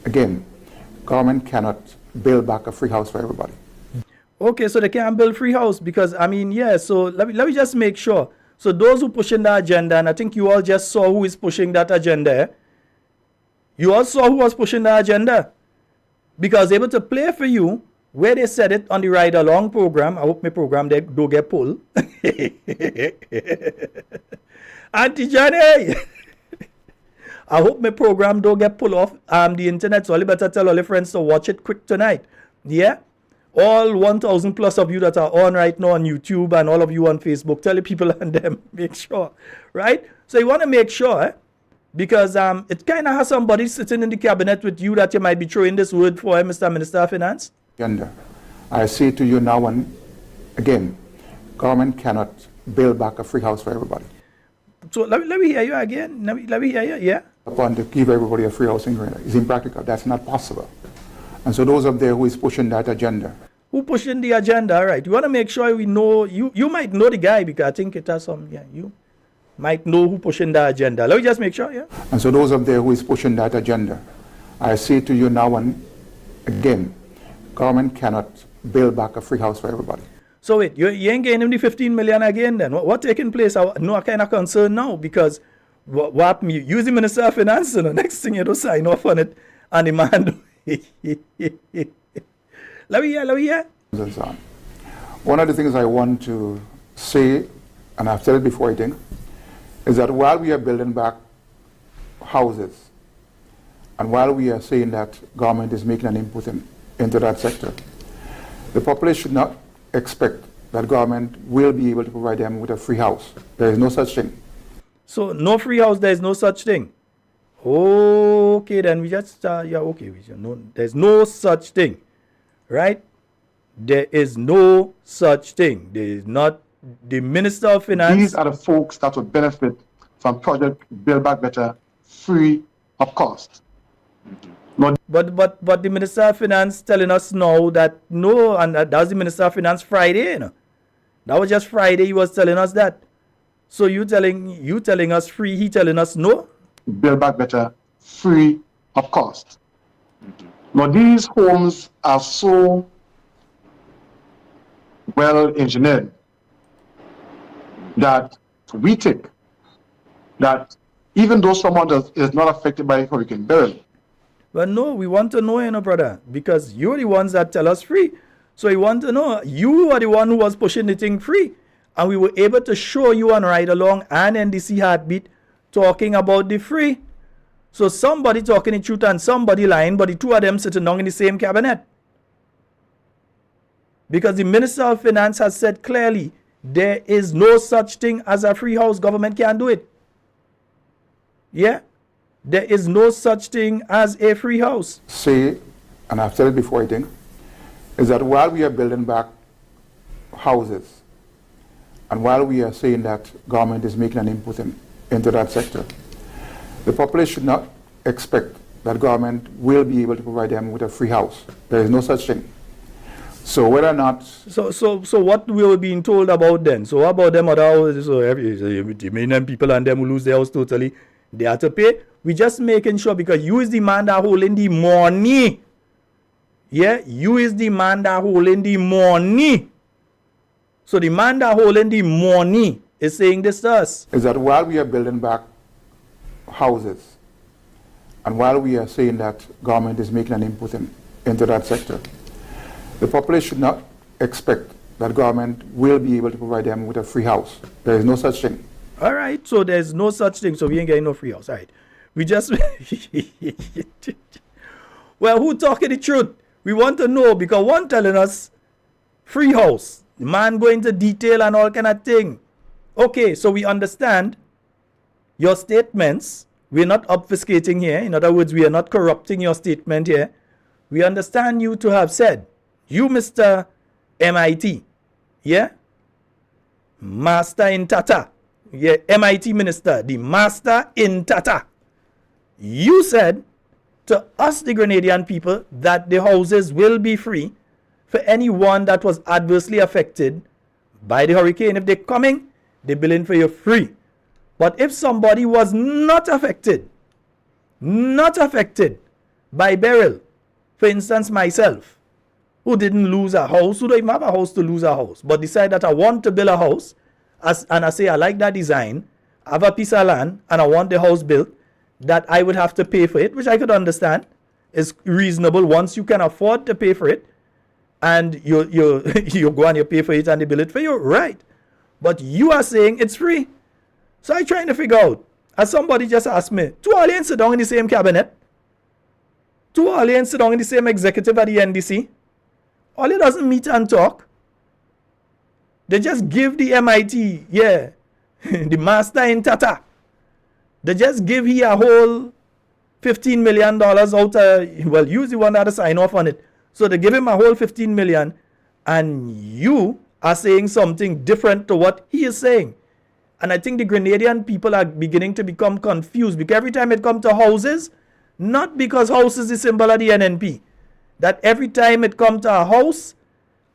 again, government cannot build back a free house for everybody. Okay, so they can't build free house because, I mean, yeah, so let me just make sure. So those who pushing the agenda, and I think you all just saw who is pushing that agenda. You all saw who was pushing the agenda. Because able to play for you where they said it on the Ride Along program. I hope my program they don't get pulled. Auntie Johnny, I hope my program don't get pulled off the internet. So you better tell all your friends to watch it quick tonight. Yeah? All 1,000 plus of you that are on right now on YouTube and all of you on Facebook, tell the people and them, make sure, right? So you want to make sure, because it kind of has somebody sitting in the cabinet with you that you might be throwing this word for, Mr. Minister of Finance. I say to you now and again, government cannot build back a free house for everybody. So let me hear you again. Let me hear you, yeah? Upon to give everybody a free house in Grenada. It's impractical. That's not possible. And so those up there who is pushing that agenda. Who pushing the agenda? All right. You want to make sure we know, you might know the guy because I think it has some, yeah, you might know who pushing the agenda. Let me just make sure, yeah? And so those up there who is pushing that agenda, I say to you now and again, government cannot build back a free house for everybody. So wait, you ain't getting him the 15 million again then? What taking place? No kind of concern now because what happened? You use the Minister of Finance and the next thing you do sign off on it and the man let me hear. One of the things I want to say, and I've said it before I think, is that while we are building back houses, and while we are saying that government is making an input into that sector, the population should not expect that government will be able to provide them with a free house. There is no such thing. So no free house, there is no such thing. Okay, then we just, yeah, okay. There's no such thing, right? There is no such thing. There is not the Minister of Finance. These are the folks that would benefit from Project Build Back Better free of cost. But the Minister of Finance telling us now that no, and that was the Minister of Finance Friday, you know. That was just Friday he was telling us that. So you telling us free, he telling us no? Build Back Better free of cost. Now these homes are so well engineered that we think that even though someone is not affected by Hurricane Beryl. Well, no, we want to know, you know, brother, because you're the ones that tell us free. So we want to know, you are the one who was pushing the thing free. And we were able to show you on Ride Along and NDC Heartbeat talking about the free. So somebody talking the truth and somebody lying, but the two of them sitting down in the same cabinet. Because the Minister of Finance has said clearly, there is no such thing as a free house. Government can't do it. Yeah? There is no such thing as a free house. Say, and I've said it before I think, is that while we are building back houses, and while we are saying that government is making an input into that sector, the population should not expect that government will be able to provide them with a free house. There is no such thing. So whether or not... So what we were being told about then? So what about them other houses? So the main people and them who lose their house totally, they have to pay. We just making sure because you is the man that holding the money. Yeah, you is the man that holding the money. So the man that holding the money is saying this to us. Is that while we are building back houses, and while we are saying that government is making an input into that sector, the population should not expect that government will be able to provide them with a free house. There is no such thing. All right, so there's no such thing. So we ain't getting no free house. All right. We just... Well, who talking the truth? We want to know because one telling us free house. The man going into detail and all kind of thing. Okay, so we understand your statements, we're not obfuscating here. In other words, we are not corrupting your statement here. We understand you to have said, you, Mr. MIT, yeah, master in Tata, yeah, MIT minister, the master in Tata. You said to us, the Grenadian people, that the houses will be free for anyone that was adversely affected by the hurricane. If they're coming, they're billing for you free. But if somebody was not affected by Beryl, for instance, myself, who didn't lose a house, who don't even have a house to lose a house, but decide that I want to build a house, and I say I like that design, I have a piece of land, and I want the house built, that I would have to pay for it, which I could understand is reasonable once you can afford to pay for it, and you go and you pay for it and they build it for you, right? But you are saying it's free. So I'm trying to figure out, as somebody just asked me, two aliens sit down in the same cabinet, two aliens sit down in the same executive at the NDC, all it doesn't meet and talk. They just give the MIT, yeah, the master in Tata, they just give he a whole $15 million out, well, use the one that to sign off on it. So they give him a whole 15 million, and you are saying something different to what he is saying. And I think the Grenadian people are beginning to become confused, because every time it comes to houses, not because house is the symbol of the NNP, that every time it comes to a house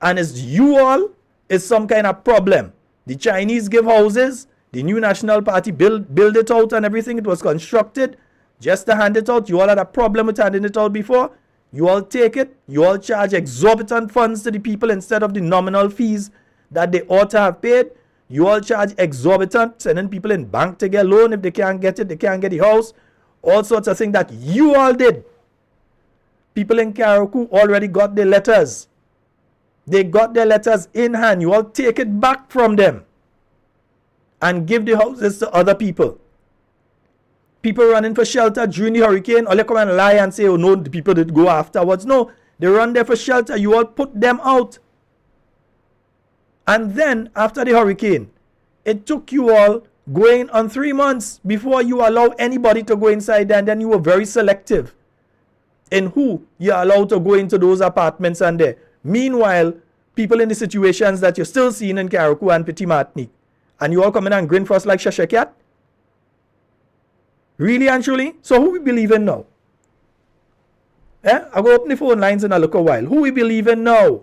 and it's you all, is some kind of problem. The Chinese give houses, the new National Party build it out and everything. It was constructed just to hand it out. You all had a problem with handing it out before. You all take it. You all charge exorbitant funds to the people instead of the nominal fees that they ought to have paid. You all charge exorbitant, sending people in bank to get loan. If they can't get it, they can't get the house. All sorts of things that you all did. People in Carriacou already got their letters. They got their letters in hand. You all take it back from them and give the houses to other people. People running for shelter during the hurricane, all they come and lie and say, oh no, the people did go afterwards. No, they run there for shelter. You all put them out. And then after the hurricane, it took you all going on 3 months before you allow anybody to go inside there, and then you were very selective in who you allowed to go into those apartments and there. Meanwhile, people in the situations that you're still seeing in Carriacou and Petit Martinique, and you all come in and grin for us like Shashakat? Really and truly? So who we believe in now? I'll go open the phone lines in a little while. Who we believe in now?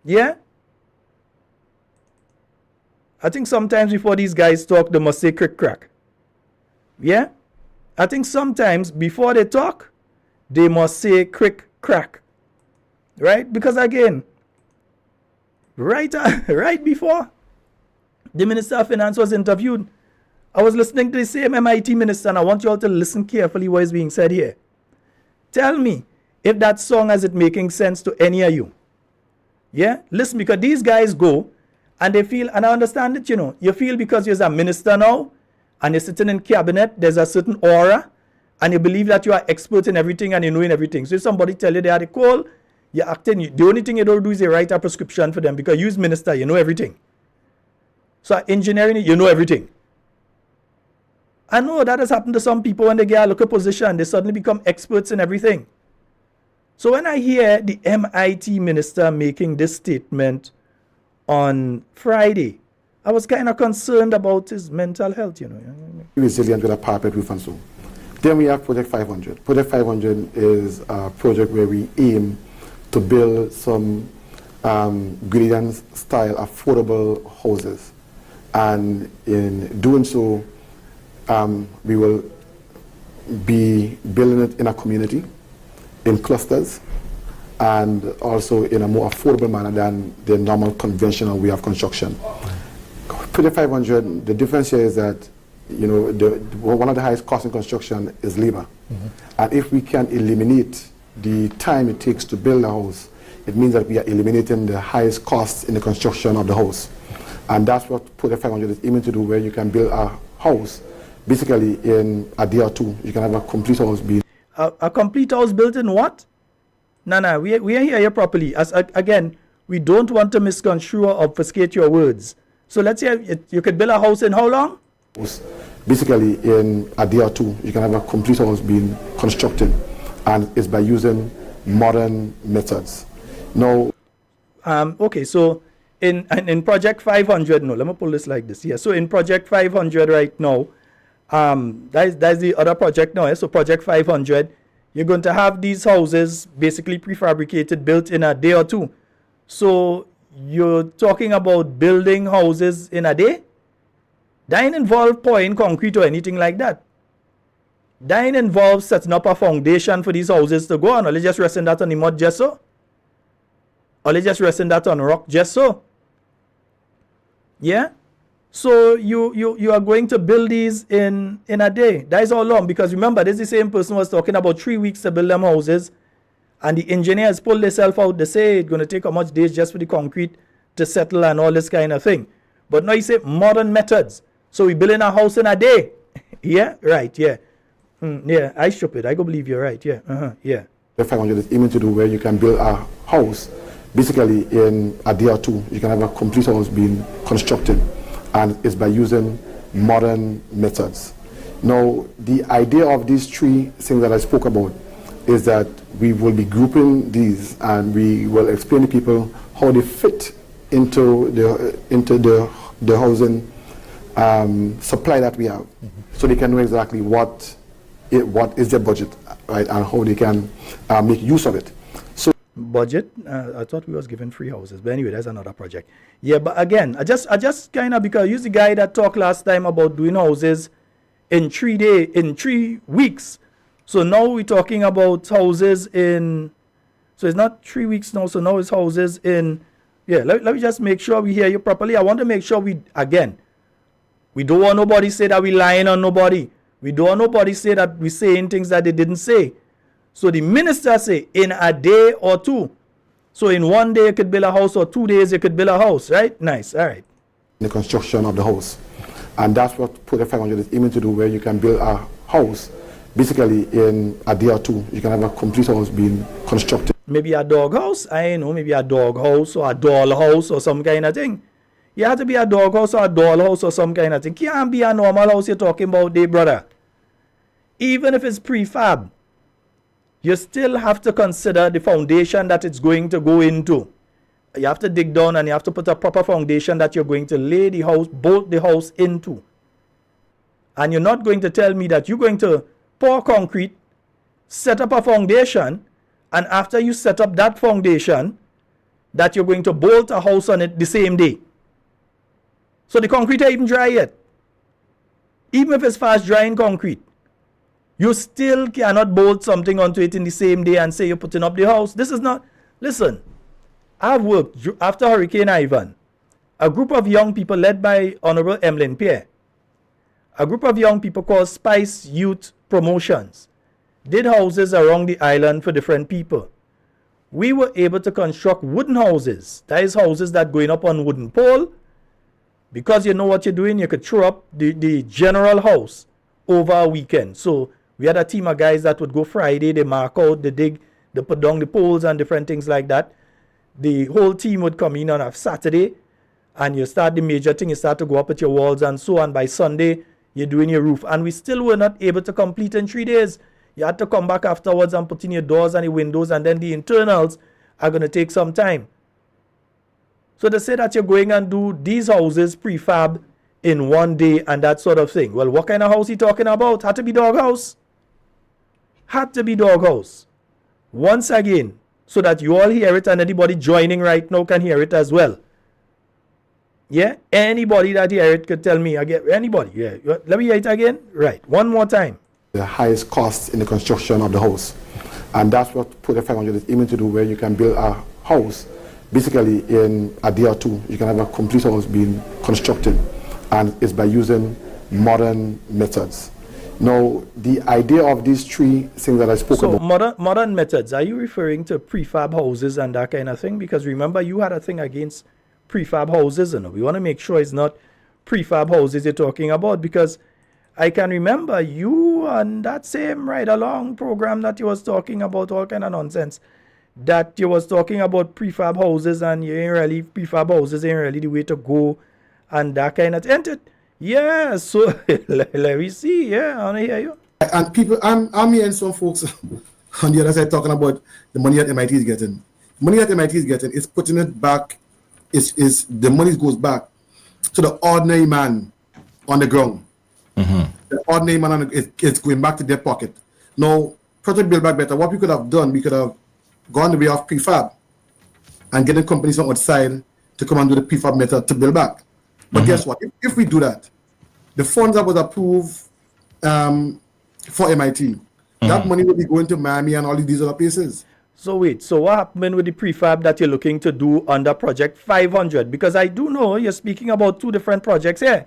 Yeah? I think sometimes before these guys talk, they must say crick crack. Yeah? I think sometimes before they talk, they must say crick crack. Right? Because again, right before the Minister of Finance was interviewed, I was listening to the same MIT minister, and I want you all to listen carefully what is being said here. Tell me if that song is it making sense to any of you. Yeah? Listen, because these guys go and they feel, and I understand it, you feel because you're a minister now and you're sitting in cabinet, there's a certain aura, and you believe that you are expert in everything and you know in everything. So if somebody tell you they are the call, you're acting, the only thing you don't do is you write a prescription for them, because you're minister, you know everything. So engineering, you know everything. I know that has happened to some people when they get a local position, they suddenly become experts in everything. So when I hear the MIT minister making this statement on Friday, I was kind of concerned about his mental health, Resilient with a parapet roof and so. Then we have Project 500. Project 500 is a project where we aim to build some Grenadian-style affordable houses. And in doing so, we will be building it in a community, in clusters, and also in a more affordable manner than the normal conventional way of construction. Project 500, the difference here is that, one of the highest costs in construction is labor. And if we can eliminate the time it takes to build a house, it means that we are eliminating the highest costs in the construction of the house. And that's what Project 500 is aiming to do, where you can build a house basically in a day or two. You can have a complete house built. A complete house built in what? No, we are here properly. Again, we don't want to misconstrue or obfuscate your words. So let's say you could build a house in how long? Basically, in a day or two, you can have a complete house being constructed, and it's by using modern methods. Now, okay, so in Project 500, no, let me pull this like this. Yeah, so in Project 500 right now, that's the other project now. So Project 500, you're going to have these houses basically prefabricated, built in a day or two. So you're talking about building houses in a day? That ain't involve pouring concrete or anything like that. That ain't involve setting up a foundation for these houses to go on, or they just resting that on the mud just so? Or they just resting that on rock just so? Yeah? So you are going to build these in a day. That is how long, because remember, this is the same person who was talking about 3 weeks to build them houses, and the engineers pulled themselves out. They say it's going to take how much days just for the concrete to settle and all this kind of thing. But now you say modern methods. So we building a house in a day. Yeah, right, yeah. Yeah, I stupid. I go believe you're right, yeah. Yeah. The 500 is aiming to do where you can build a house basically in a day or two. You can have a complete house being constructed, and it's by using modern methods. Now, the idea of these three things that I spoke about is that we will be grouping these, and we will explain to people how they fit into the housing supply that we have, so they can know exactly what is their budget, right, and how they can make use of it. So budget, I thought we was given free houses, but anyway, that's another project. Yeah, but again, I just kind of, because use the guy that talked last time about doing houses in 3 weeks. So now we're talking about houses in, so it's not 3 weeks now, so now it's houses in, yeah, let me just make sure we hear you properly. I want to make sure we don't want nobody say that we lying on nobody. We don't want nobody say that we saying things that they didn't say. So the minister say in a day or two. So in 1 day you could build a house, or 2 days you could build a house, right? Nice, all right. The construction of the house. And that's what Project 500 is aiming to do, where you can build a house basically in a day or two. You can have a complete house being constructed. Maybe a dog house, I know, maybe a dog house or a doll house or some kind of thing. You have to be a dog house or a doll house or some kind of thing. Can't be a normal house you're talking about there, brother. Even if it's prefab, you still have to consider the foundation that it's going to go into. You have to dig down, and you have to put a proper foundation that you're going to lay the house, bolt the house into. And you're not going to tell me that you're going to pour concrete, set up a foundation, and after you set up that foundation, that you're going to bolt a house on it the same day. So the concrete ain't even dry yet. Even if it's fast drying concrete, you still cannot bolt something onto it in the same day and say you're putting up the house. This is not, listen, I've worked after Hurricane Ivan. A group of young people led by Honorable Emlyn Pierre, a group of young people called Spice Youth Promotions, did houses around the island for different people. We were able to construct wooden houses. That is houses that going up on wooden pole. Because you know what you're doing, you could throw up the general house over a weekend. So we had a team of guys that would go Friday, they mark out, they dig, they put down the poles and different things like that. The whole team would come in on a Saturday, and you start the major thing, you start to go up at your walls and so on. By Sunday, you're doing your roof. And we still were not able to complete in 3 days. You had to come back afterwards and put in your doors and the windows, and then the internals are going to take some time. So they say that you're going and do these houses prefab in 1 day and that sort of thing. Well, what kind of house he talking about? Had to be dog house. Had to be dog house. Once again, so that you all hear it and anybody joining right now can hear it as well. Yeah? Anybody that hear it could tell me again. Anybody. Yeah. Let me hear it again. Right. One more time. The highest cost in the construction of the house. And that's what Project 500 is aiming to do, where you can build a house basically in a day or two. You can have a complete house being constructed, and it's by using modern methods. Now, the idea of these three things that I spoke about. So modern methods, are you referring to prefab houses and that kind of thing? Because remember, you had a thing against prefab houses, and we want to make sure it's not prefab houses you're talking about, because I can remember you on that same ride along program that you was talking about all kind of nonsense, that you was talking about prefab houses, and you ain't really, prefab houses ain't really the way to go and that kind of thing. Yeah, so let me see. Yeah, I want to hear you. And people, I'm hearing some folks on the other side talking about the money that MIT is getting. Money that MIT is getting is putting it back, is the money goes back to the ordinary man on the ground. The ordinary man it's going back to their pocket. Now, Project Build Back Better, what we could have done, we could have gone the way of prefab and getting companies from outside to come and do the prefab method to build back. But guess what? If we do that, the funds that was approved for MIT, that money will be going to Miami and all these other places. So wait, so what happened with the prefab that you're looking to do under Project 500? Because I do know you're speaking about two different projects here.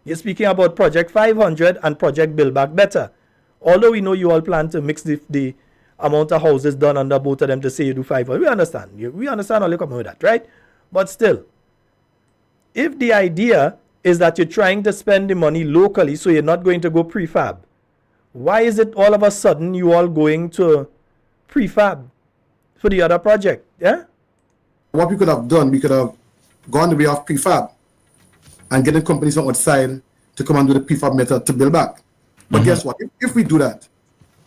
You're speaking about Project 500 and Project Build Back Better. Although we know you all plan to mix the amount of houses done under both of them to say you do 500. We understand. We understand all you come with that, right? But still, if the idea is that you're trying to spend the money locally so you're not going to go prefab, why is it all of a sudden you all going to prefab for the other project? Yeah? What we could have done, we could have gone the way of prefab and getting companies from outside to come and do the prefab method to build back. But guess what? If we do that,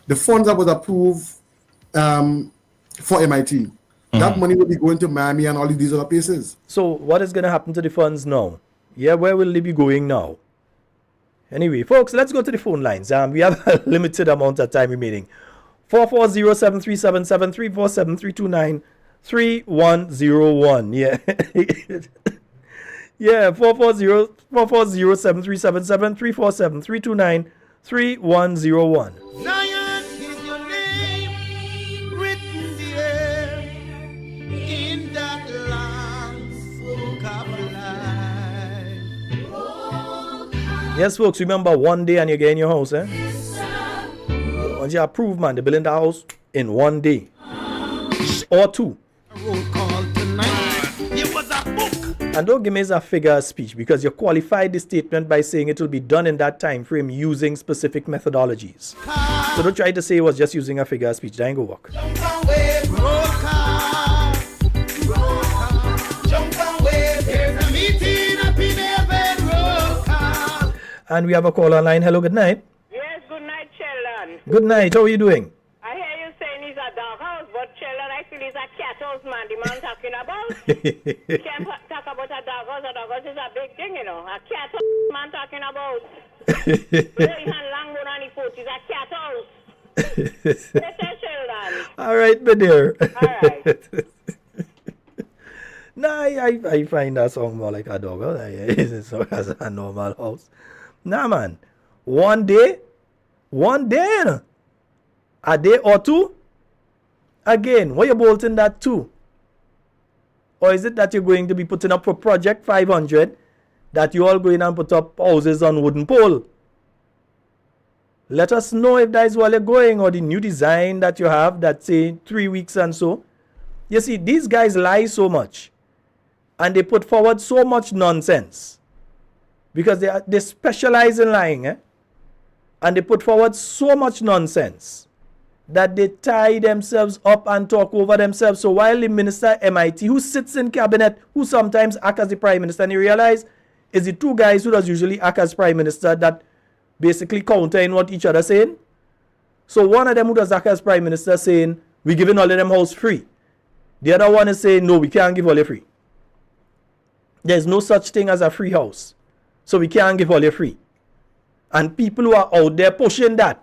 the funds that was approved for MIT, that money will be going to Miami and all these other places. So what is going to happen to the funds now? Yeah, where will they be going now? Anyway, folks, let's go to the phone lines. We have a limited amount of time remaining. 440-7377-347-329-3101. Yeah. Yeah, 440-7377-347-329-3101. Zion is your name, written there in that land's book of life. Yes, folks, remember one day and you get in your house, eh? Once you approve, man, they're building the house in one day. Or two. Roll call tonight. It was a book. And don't give me a figure of speech because you qualified the statement by saying it will be done in that time frame using specific methodologies. So don't try to say it was just using a figure of speech. That ain't go work. Jump away, roll call. Roll call. Jump away. There's a meeting up in heaven. Roll call. And we have a call online. Hello, good night. Yes, good night, Sheldon. Good night. How are you doing? I hear you saying it's a dog house, but Sheldon, I feel it's a cat house, man. The man talking about. You can't talk about a dog house. A dog house is a big thing, you know. A cat house, man talking about. Very hand long one on the foot. It's a cat house. Listen, Sheldon. All right, my dear. All right. Nah, I find that song more like a dog house. It's so as a normal house. Nah, man. One day, you know. A day or two. Again, what you bolting that to? Or is it that you're going to be putting up for Project 500 that you all going and put up houses on wooden pole? Let us know if that is where you're going or the new design that you have that say 3 weeks and so. You see, these guys lie so much and they put forward so much nonsense because they specialize in lying, eh? And they put forward so much nonsense that they tie themselves up and talk over themselves. So while the minister MIT, who sits in cabinet, who sometimes act as the prime minister, and you realize is the two guys who does usually act as prime minister that basically counter in what each other saying. So one of them who does act as prime minister saying, we're giving all of them house free. The other one is saying, no, we can't give all you free. There's no such thing as a free house. So we can't give all you free. And people who are out there pushing that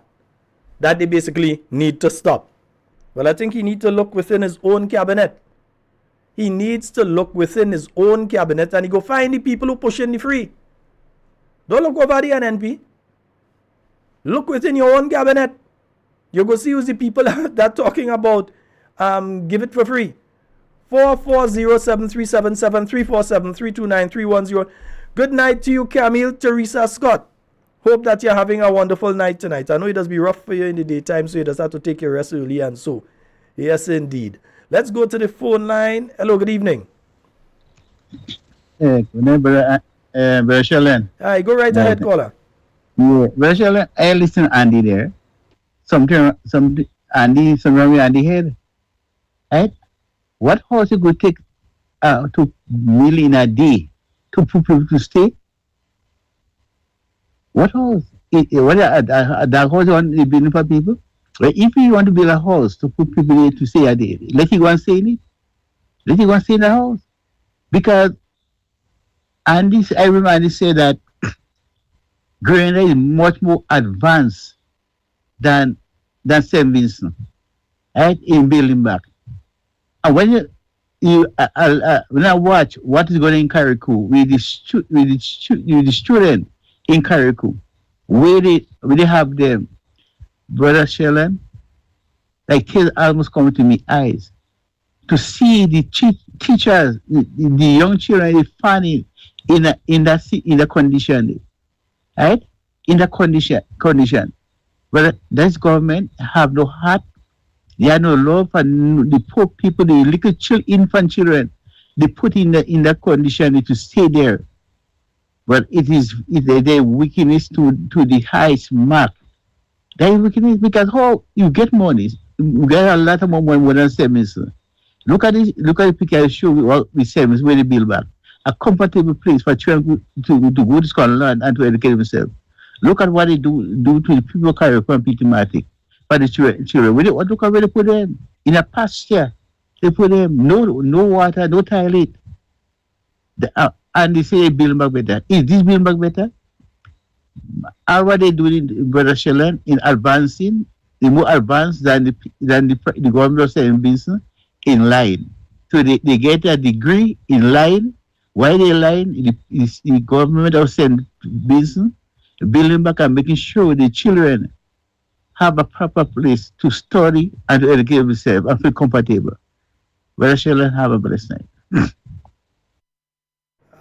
they basically need to stop. Well, I think he needs to look within his own cabinet. He needs to look within his own cabinet and he go find the people who pushing the free. Don't look over the NNP. Look within your own cabinet. You go see who's the people that talking about give it for free. 440-7377-347-329-310. Good night to you, Camille Teresa Scott. Hope that you're having a wonderful night tonight. I know it does be rough for you in the daytime, so you just have to take your rest early and so. Yes, indeed. Let's go to the phone line. Hello, good evening. Hey, Brother Sheldon. Hi, go right ahead, caller. Yeah, Brother Sheldon, I listen to Andy there. Somewhere Andy head. Right? What house it could take 2 million a day to people to stay? What house? A dark house on the building for people? Well, if you want to build a house to put people in to stay a day, let you go and stay in it. Let you go and stay in the house. Because Andy, I remember Andy said that Grenada is much more advanced than St. Vincent, right? In building back. And when when I watch what is going on in Carriacou with the student in Carriacou, where they have them, Brother Sheldon, like tears almost coming to me eyes to see the teachers, the young children funny in the condition, right? In the condition. But this government have no heart. They have no love for the poor people, the little infant children. They put in the condition to stay there. But it is their wickedness to the highest mark. That is wickedness because how you get money, you get a lot of money more than semester. Look at the picture I show you with semester where they build back. A comfortable place for children to go to school and learn and to educate themselves. Look at what they do to the people carry from Pitmatic. For the children. Look at where they put them. In a pasture. They put them no water, no toilet. And they say they build back better. Is this build back better? How are they doing, Brother Sheldon, in advancing? They're more advanced than the government of St. Vincent in line. So they get a degree in line. Why they line? The government of St. Vincent building back and making sure the children have a proper place to study and to educate themselves and feel comfortable. Brother Sheldon, have a blessed night.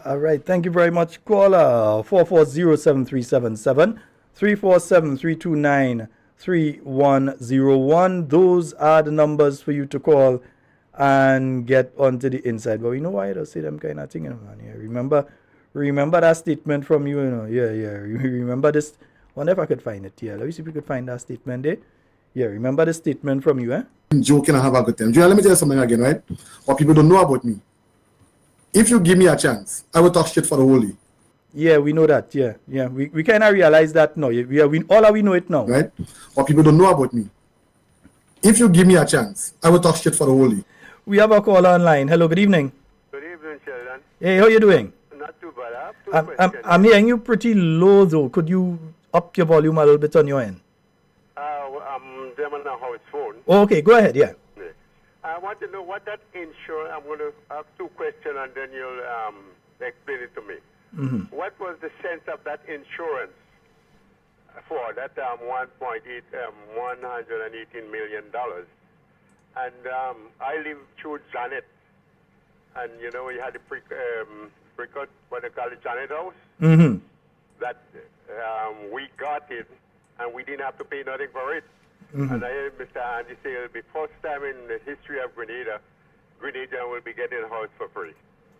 All right, thank you very much, caller. 440-7377, 347-329-3101. Those are the numbers for you to call and get onto the inside. But we know why I don't say them kind of thing, you know, man. Yeah, remember that statement from you, you know. Yeah. Remember this. Wonder if I could find it. Yeah, let me see if we could find that statement there. Yeah, remember the statement from you, eh? Joking and have a good time. Let me tell you something again, right? What people don't know about me. If you give me a chance, I will talk shit for the whole day. Yeah, we know that. Yeah. We kind of realize that now. We know it now. Right? What people don't know about me. If you give me a chance, I will talk shit for the whole day. We have a caller online. Hello, good evening. Good evening, Sheldon. Hey, how you doing? Not too bad. I have two questions. I'm hearing you pretty low, though. Could you up your volume a little bit on your end? I'm them on a house phone. Oh, okay, go ahead, yeah. I want to know what that insurance, I'm going to have two questions and then you'll explain it to me. Mm-hmm. What was the sense of that insurance for that $118 million? And I live through Janet. And, you know, we had the pre-cut, what they call the Janet House. Mm-hmm. That we got it and we didn't have to pay nothing for it. Mm-hmm. And I heard Mr. Andy say it'll be first time in the history of Grenada, Grenadian will be getting a house for free.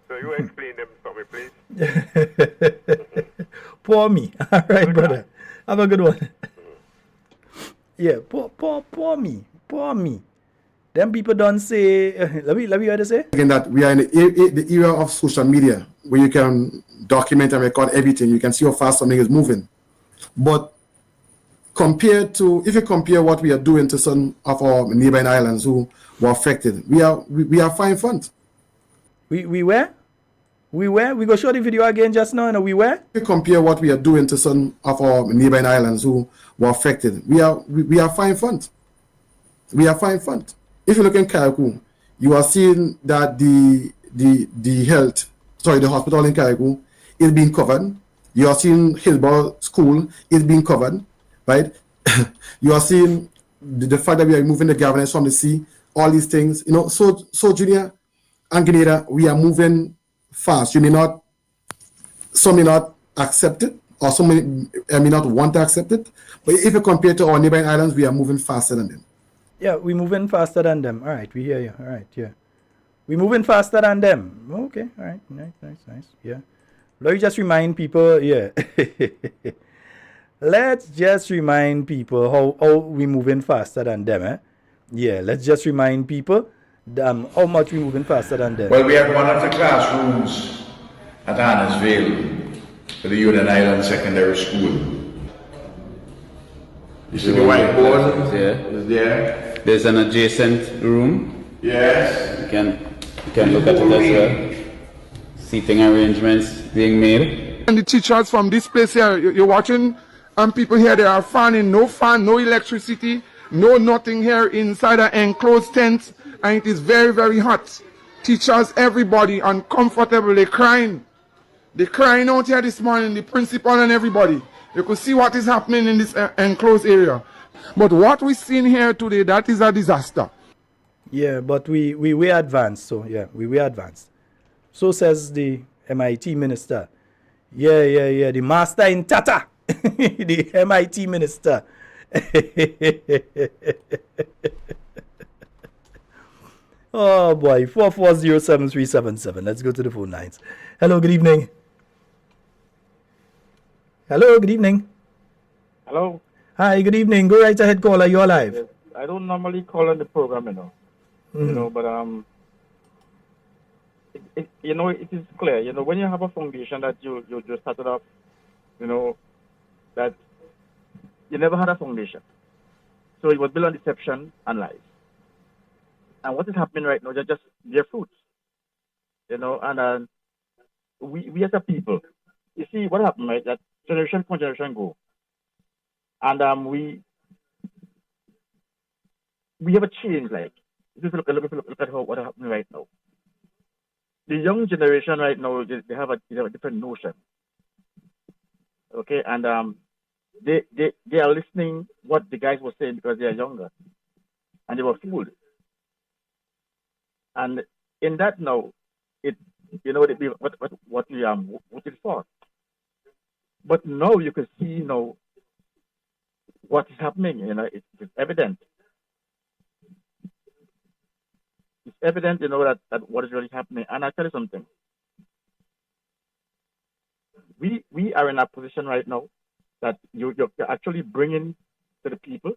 So you explain them for me, please. Poor me. All right, brother. Have a good one. Yeah, poor me. Them people don't say, let me hear this say. Again, that we are in the era of social media where you can document and record everything. You can see how fast something is moving. But if you compare what we are doing to some of our neighboring islands who were affected, we are fine front. We were? We go show the video again just now, and we were? If you compare what we are doing to some of our neighboring islands who were affected, we are fine front. We are fine front. If you look in Carriacou, you are seeing that the hospital in Carriacou is being covered. You are seeing Hillsborough School is being covered, right? You are seeing the fact that we are moving the governance from the sea, all these things, you know. So Junior and Grenada, we are moving fast. Some may not accept it, or some may not want to accept it. But if you compare to our neighboring islands, we are moving faster than them. Yeah, we're moving faster than them. All right, we hear you. All right, yeah. We're moving faster than them. Okay, all right. Nice. Yeah. Let me just remind people, yeah. Let's just remind people how we're moving faster than them, eh? Yeah, let's just remind people how much we're moving faster than them. Well, we had one of the classrooms at Annesville for the Union Island Secondary School. You see the whiteboard? Yeah. Is there? There's an adjacent room. Yes. You can look at it as well. Seating arrangements being made. And the teachers from this place here, you're watching, and people here, they are fanning, no fan, no electricity, no nothing here inside an enclosed tent, and it is very, very hot. Teachers, everybody, uncomfortable, they're crying. They're crying out here this morning, the principal and everybody. You could see what is happening in this enclosed area. But what we're seeing here today, that is a disaster. Yeah, but we were advanced, so yeah, we were advanced. So says the MIT minister. Yeah, the master in Tata. The MIT minister. Oh boy, 4407377. Let's go to the phone lines. Hello, good evening. Hello, good evening. Hello. Hi, good evening. Go right ahead, caller. You're live. Yes. I don't normally call on the program, but it is clear, when you have a foundation that you just started off, that you never had a foundation. So it was built on deception and lies. And what is happening right now, just bear fruits, and we as a people, you see what happened, right, that generation from generation go. And we have a change, like, if you look at what happening right now. The young generation right now, they have a different notion. Okay, and they are listening what the guys were saying because they are younger, and they were fooled. And in that now, what we voted for. But now you can see what is happening. It's evident. It's evident, that what is really happening. And I tell you something. We are in a position right now that you're actually bringing to the people.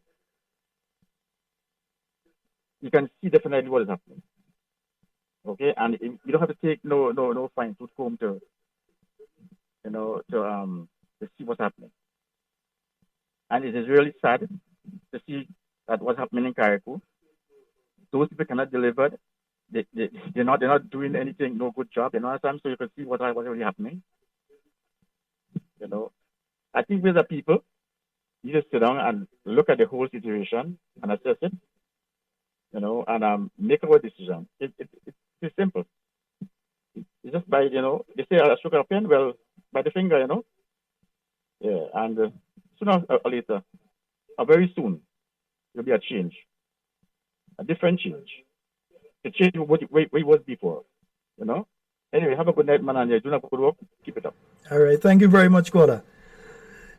You can see definitely what is happening. Okay, and you don't have to take no fine tooth comb to see what's happening. And it is really sad to see that what's happening in Carriacou. Those people cannot deliver. They're not doing anything, no good job. So you can see what's really happening. I think we as a people, you just sit down and look at the whole situation and assess it, and make our decision. It's simple. It's just by, they say a sugar pen, well, by the finger, Yeah, and sooner or later, or very soon, there'll be a change. A different change. The change what it was before, Anyway, have a good night, man, and you're doing a good work. Keep it up. All right, thank you very much, caller.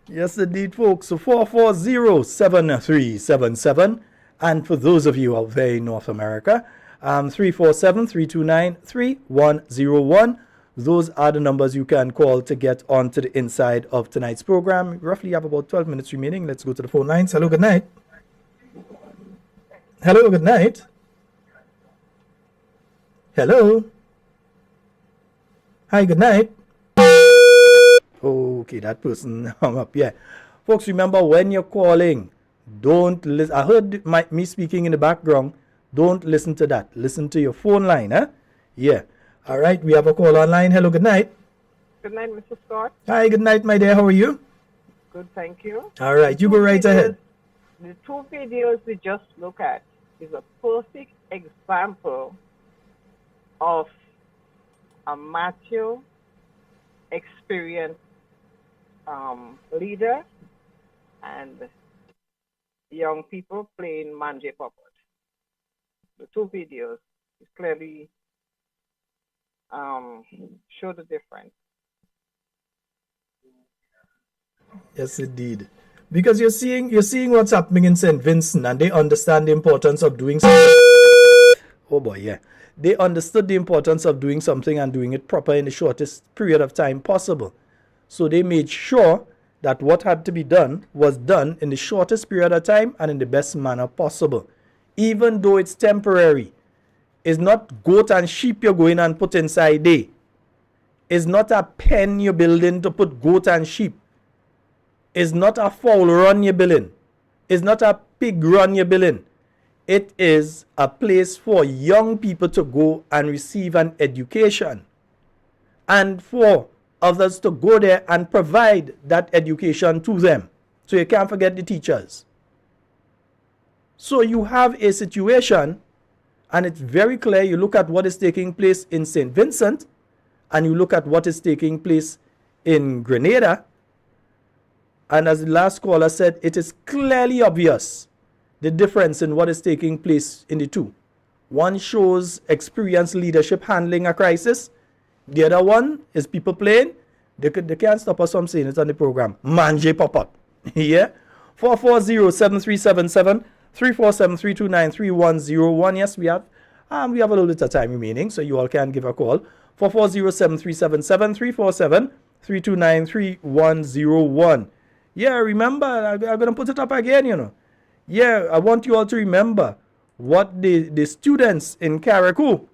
Yes, indeed, folks. So 4407377. And for those of you out there in North America, 347-329-3101. Those are the numbers you can call to get on to the inside of tonight's program. We roughly have about 12 minutes remaining. Let's go to the phone lines. Hello, good night. Hello, good night. Hello. Hi, good night. Okay, that person hung up. Yeah. Folks, remember when you're calling, don't listen. I heard me speaking in the background. Don't listen to that. Listen to your phone line, huh? Yeah. All right, we have a call online. Hello, good night. Good night, Mr. Scott. Hi, good night, my dear. How are you? Good, thank you. All right, you go right ahead. The two videos we just looked at is a perfect example of a mature, experienced leader and young people playing manje puppet. The two videos is clearly show the difference. Yes, indeed. Because you're seeing what's happening in St. Vincent, and they understand the importance of doing something. Oh boy, yeah. They understood the importance of doing something and doing it proper in the shortest period of time possible. So they made sure that what had to be done was done in the shortest period of time and in the best manner possible. Even though it's temporary. It's not goat and sheep you're going and put inside there. It's not a pen you're building to put goat and sheep. It's not a fowl run you're building. is not a pig run you're building. It is a place for young people to go and receive an education, and for others to go there and provide that education to them. So you can't forget the teachers. So you have a situation, and it's very clear. You look at what is taking place in St. Vincent, and you look at what is taking place in Grenada, and as the last caller said, it is clearly obvious the difference in what is taking place in the two. One shows experienced leadership handling a crisis. The other one is people playing. They can't stop us from saying it on the program. Manje pop up. Yeah? 440-7377 347-329-3101. Yes, we have a little bit of time remaining, so you all can give a call. 440-7377 329-3101. Yeah, remember, I'm going to put it up again, you know. Yeah, I want you all to remember what the students in Carriacou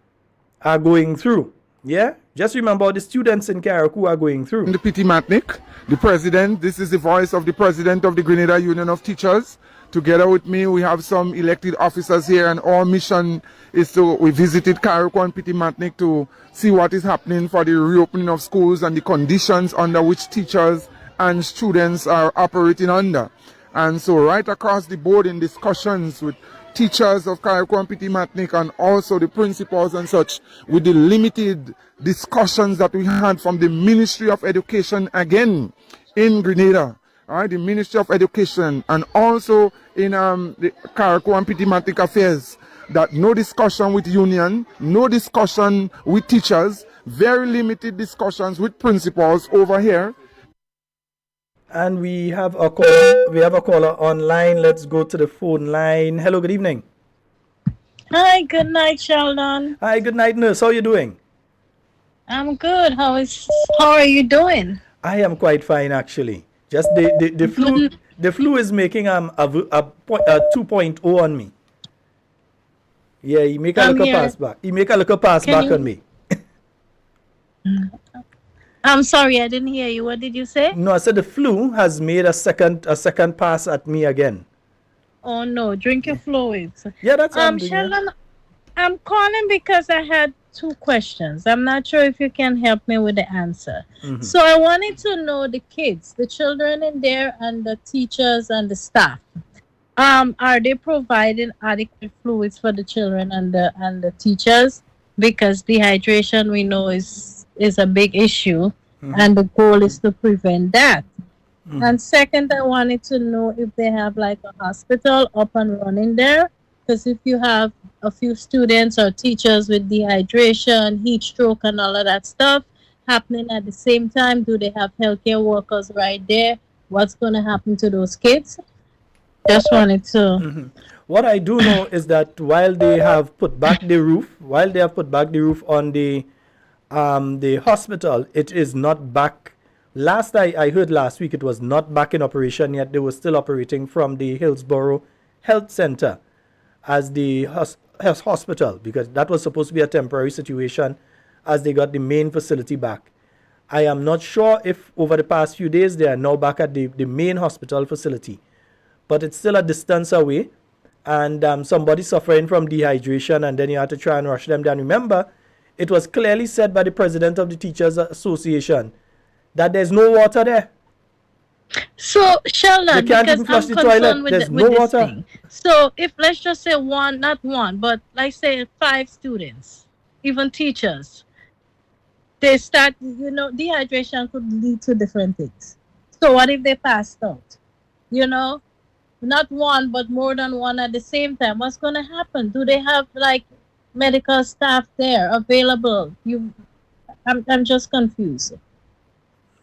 are going through. Yeah? Just remember what the students in Carriacou are going through. The Petit Matnik, the president, this is the voice of the president of the Grenada Union of Teachers. Together with me, we have some elected officers here, and our mission is we visited Carriacou and Petit Matnik to see what is happening for the reopening of schools and the conditions under which teachers and students are operating under. And so right across the board in discussions with teachers of Carriacou and Petit Matnik, and also the principals and such, with the limited discussions that we had from the Ministry of Education again in Grenada, the Ministry of Education, and also in the Carriacou and Petit Matnik affairs, that no discussion with union, no discussion with teachers, very limited discussions with principals over here. And we have a caller online. Let's go to the phone line. Hello, good evening. Hi, good night, Sheldon. Hi, good night, nurse. How are you doing? I'm good. How are you doing? I am quite fine, actually. Just the flu is making a 2.0 on me. Yeah, he make a little pass back. He make a little pass back on me. I'm sorry, I didn't hear you. What did you say? No, I said the flu has made a second pass at me again. Oh no, drink your fluids. Yeah, that's Sheldon, I'm calling because I had 2 questions. I'm not sure if you can help me with the answer. Mm-hmm. So I wanted to know the kids, the children in there, and the teachers and the staff. Are they providing adequate fluids for the children and the teachers? Because dehydration, we know, is a big issue, and the goal is to prevent that. And second, I wanted to know if they have like a hospital up and running there, because if you have a few students or teachers with dehydration, heat stroke, and all of that stuff happening at the same time, do they have healthcare workers right there? What's going to happen to those kids? Just wanted to. What I do know is that while they have put back the roof on the hospital, it is not back. Last I heard last week, it was not back in operation yet. They were still operating from the Hillsborough Health Center as the hospital, because that was supposed to be a temporary situation as they got the main facility back. I am not sure if over the past few days they are now back at the main hospital facility, but it's still a distance away, and somebody suffering from dehydration, and then you have to try and rush them down. Remember, it was clearly said by the president of the Teachers Association that there's no water there. So, Sheldon, you can't because even flush I'm the concerned toilet. with, There's with no this water. thing. So, if let's just say not one, but like say 5 students, even teachers, they start, dehydration could lead to different things. So, what if they passed out? Not one, but more than one at the same time. What's going to happen? Do they have like medical staff there available? I'm just confused.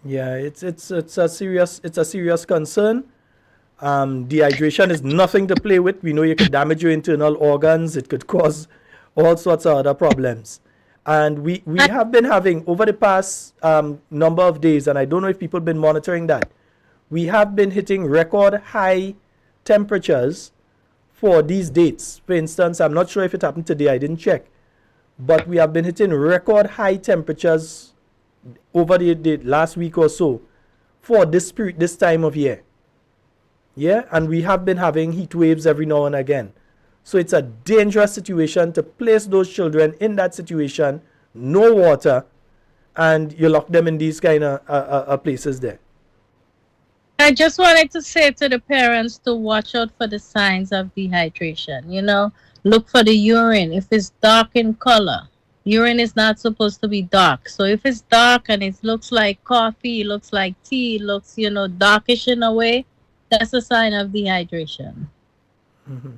Yeah, it's a serious concern. Dehydration is nothing to play with. We know you could damage your internal organs. It could cause all sorts of other problems. And we have been having, over the past number of days, and I don't know if people have been monitoring that, we have been hitting record high temperatures for these dates. For instance, I'm not sure if it happened today, I didn't check, but we have been hitting record high temperatures over the last week or so for this time of year. Yeah, and we have been having heat waves every now and again. So it's a dangerous situation to place those children in that situation, no water, and you lock them in these kind of places there. I just wanted to say to the parents to watch out for the signs of dehydration. You know, look for the urine. If it's dark in color, urine is not supposed to be dark. So if it's dark and it looks like coffee, it looks like tea, it looks, darkish in a way, that's a sign of dehydration. Mm-hmm.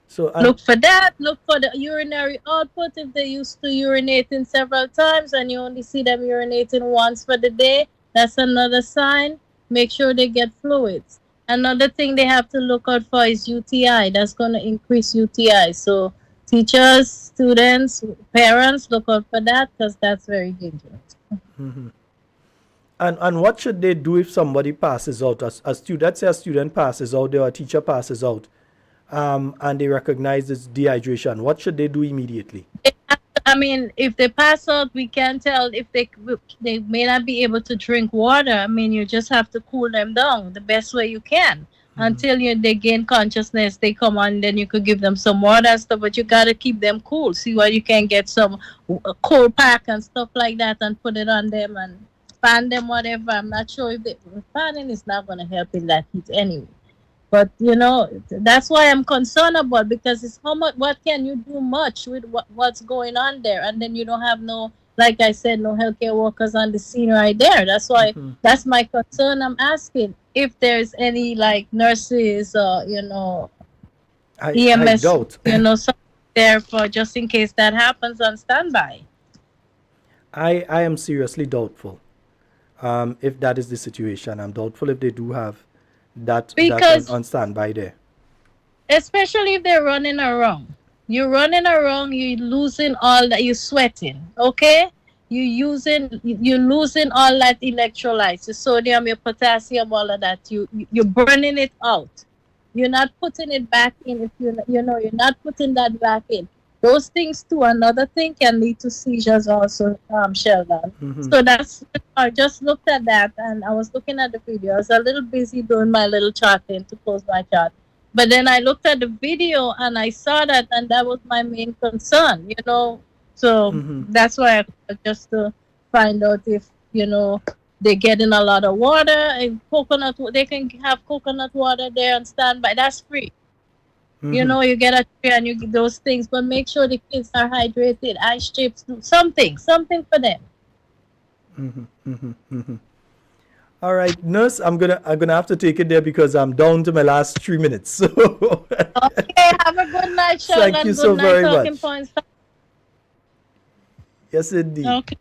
So look for that. Look for the urinary output. If they used to urinating several times and you only see them urinating once for the day, that's another sign. Make sure they get fluids. Another thing they have to look out for is UTI. That's going to increase UTI. So teachers, students, parents, look out for that because that's very dangerous. Mm-hmm. And what should they do if somebody passes out? Let's say a student passes out or a teacher passes out, and they recognize this dehydration. What should they do immediately? I mean, if they pass out, we can't tell if they may not be able to drink water. I mean, you just have to cool them down the best way you can until they gain consciousness. They come on, then you could give them some water and stuff, but you got to keep them cool. See where you can get some cold pack and stuff like that and put it on them and fan them, whatever. I'm not sure if fanning is not going to help in that heat anyway. But, that's why I'm concerned about, because it's what can you do much with what's going on there? And then you don't have like I said, no healthcare workers on the scene right there. That's why, that's my concern. I'm asking if there's any like nurses or, EMS, something there for just in case that happens on standby. I am seriously doubtful if that is the situation. I'm doubtful if they do have that on standby there. Especially if they're running around. You're running around, you're losing all that, you're sweating, okay? You're losing all that electrolytes, your sodium, your potassium, all of that. You're burning it out. You're not putting it back in. If you're not putting that back in. Those things too. Another thing can lead to seizures also, Sheldon. So I just looked at that and I was looking at the video. I was a little busy doing my little charting to close my chart. But then I looked at the video and I saw that, and that was my main concern, So that's why I just to find out if, they're getting a lot of water and coconut. They can have coconut water there on standby. That's free. You get a tree and you get those things, but make sure the kids are hydrated. Ice chips, something for them. All right, nurse, I'm gonna have to take it there because I'm down to my last 3 minutes. So okay, have a good night, Sheldon. Thank you so very much. Points. Yes, indeed. Okay.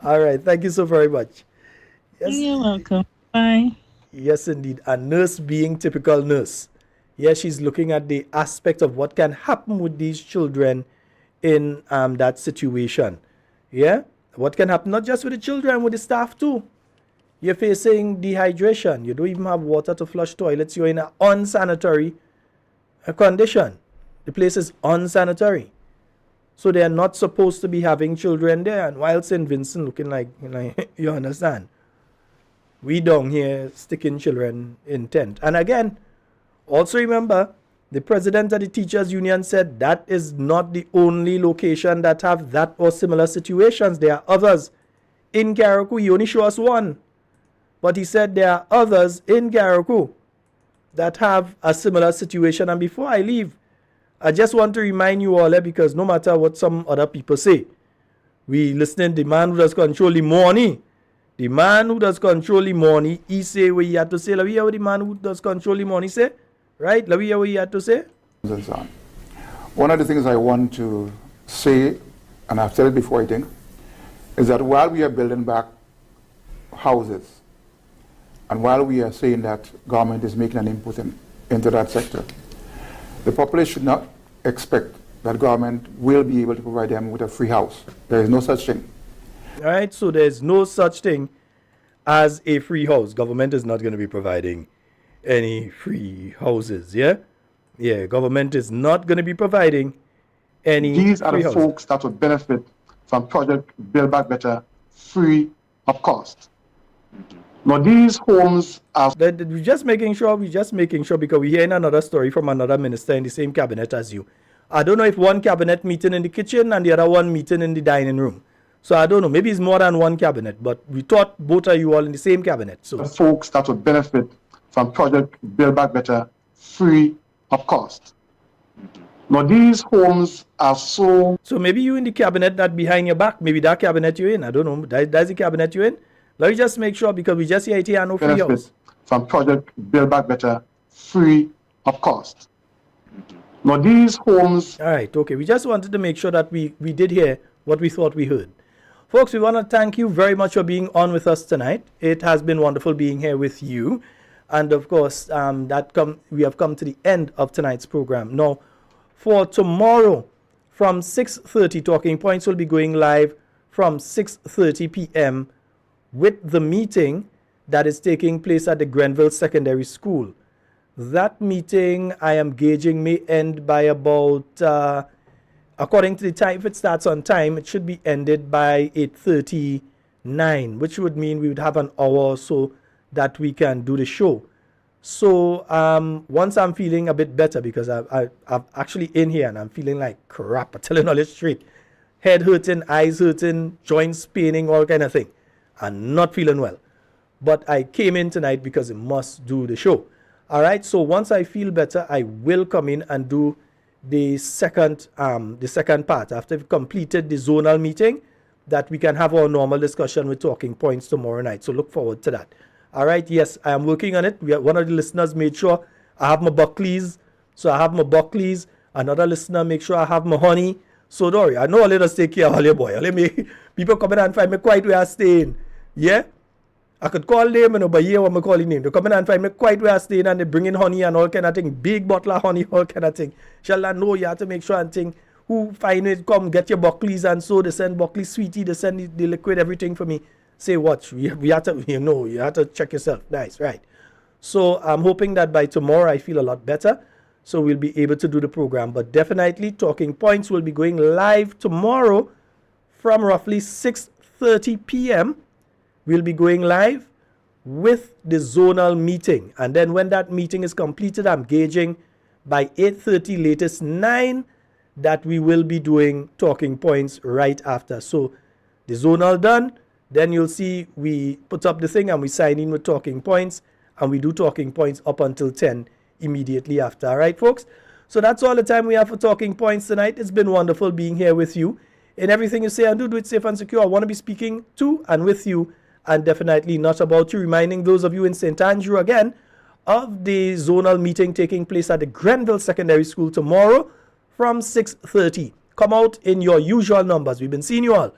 All right, thank you so very much. Yes. You're welcome. Bye. Yes, indeed. A nurse being typical nurse. Yes, she's looking at the aspect of what can happen with these children in that situation. Yeah? What can happen not just with the children, with the staff too. You're facing dehydration. You don't even have water to flush toilets. You're in an unsanitary condition. The place is unsanitary. So they are not supposed to be having children there. And while St. Vincent looking like, you understand. We down here sticking children in tent. And again, also remember, the president of the teachers union said that is not the only location that have that or similar situations. There are others in Carriacou. He only showed us one. But he said there are others in Carriacou that have a similar situation. And before I leave, I just want to remind you all, because no matter what some other people say, we listening to the man who does control the money. The man who does control the money, he say what he had to say. Let me hear what the man who does control the money say. Right? Let me hear what he had to say. One of the things I want to say, and I've said it before, I think, is that while we are building back houses, and while we are saying that government is making an input into that sector, the populace should not expect that government will be able to provide them with a free house. There is no such thing. All right, so there's no such thing as a free house. Government is not going to be providing any free houses, yeah? Yeah, government is not going to be providing any These are free the houses. folks that would benefit from Project Build Back Better free of cost. Now these homes are... We're just making sure because we're hearing another story from another minister in the same cabinet as you. I don't know if one cabinet meeting in the kitchen and the other one meeting in the dining room. So I don't know. Maybe it's more than one cabinet, but we thought both of you all in the same cabinet. So folks that would benefit from Project Build Back Better free of cost. Now these homes are so... So maybe you in the cabinet that behind your back, maybe that cabinet you're in. I don't know. That's the cabinet you're in. Let me just make sure because we just hear it here no free house. From Project Build Back Better free of cost. Now these homes... All right, okay. We just wanted to make sure that we did hear what we thought we heard. Folks, we want to thank you very much for being on with us tonight. It has been wonderful being here with you. And of course, we have come to the end of tonight's program. Now, for tomorrow, from 6:30, Talking Points will be going live from 6:30 p.m. with the meeting that is taking place at the Grenville Secondary School. That meeting, I am gauging, may end by about, according to the time, if it starts on time, it should be ended by 8:39, which would mean we would have an hour or so that we can do the show. So once I'm feeling a bit better, because I'm actually in here and I'm feeling like crap, I'm telling all this straight. Head hurting, eyes hurting, joints paining, all kind of thing. I'm not feeling well. But I came in tonight because I must do the show. All right, so once I feel better, I will come in and do the second part. After we've completed the zonal meeting, that we can have our normal discussion with Talking Points tomorrow night. So look forward to that. All right, yes, I am working on it. One of the listeners made sure I have my Buckleys. So I have my Buckleys. Another listener make sure I have my honey. So don't worry, I know I'll let us take care of all your boy. Let me people come in and find me quite where I staying. Yeah? I could call them, but here what I'm calling name. They come in and find me quite where I staying and they bring in honey and all kind of thing. Big bottle of honey, all kind of thing. Shall I know you have to make sure and think who find it, come get your Buckleys and so they send Buckley Sweetie, they send the liquid, everything for me. Say what? We have to, you have to check yourself. Nice, right. So I'm hoping that by tomorrow I feel a lot better. So we'll be able to do the program. But definitely Talking Points will be going live tomorrow from roughly 6:30 p.m. We'll be going live with the zonal meeting. And then when that meeting is completed, I'm gauging by 8:30, latest 9, that we will be doing Talking Points right after. So the zonal done. Then you'll see we put up the thing and we sign in with Talking Points and we do Talking Points up until 10 immediately after. All right, folks? So that's all the time we have for Talking Points tonight. It's been wonderful being here with you. In everything you say and do it safe and secure. I want to be speaking to and with you and definitely not about you. Reminding those of you in St. Andrew again of the zonal meeting taking place at the Grenville Secondary School tomorrow from 6:30. Come out in your usual numbers. We've been seeing you all.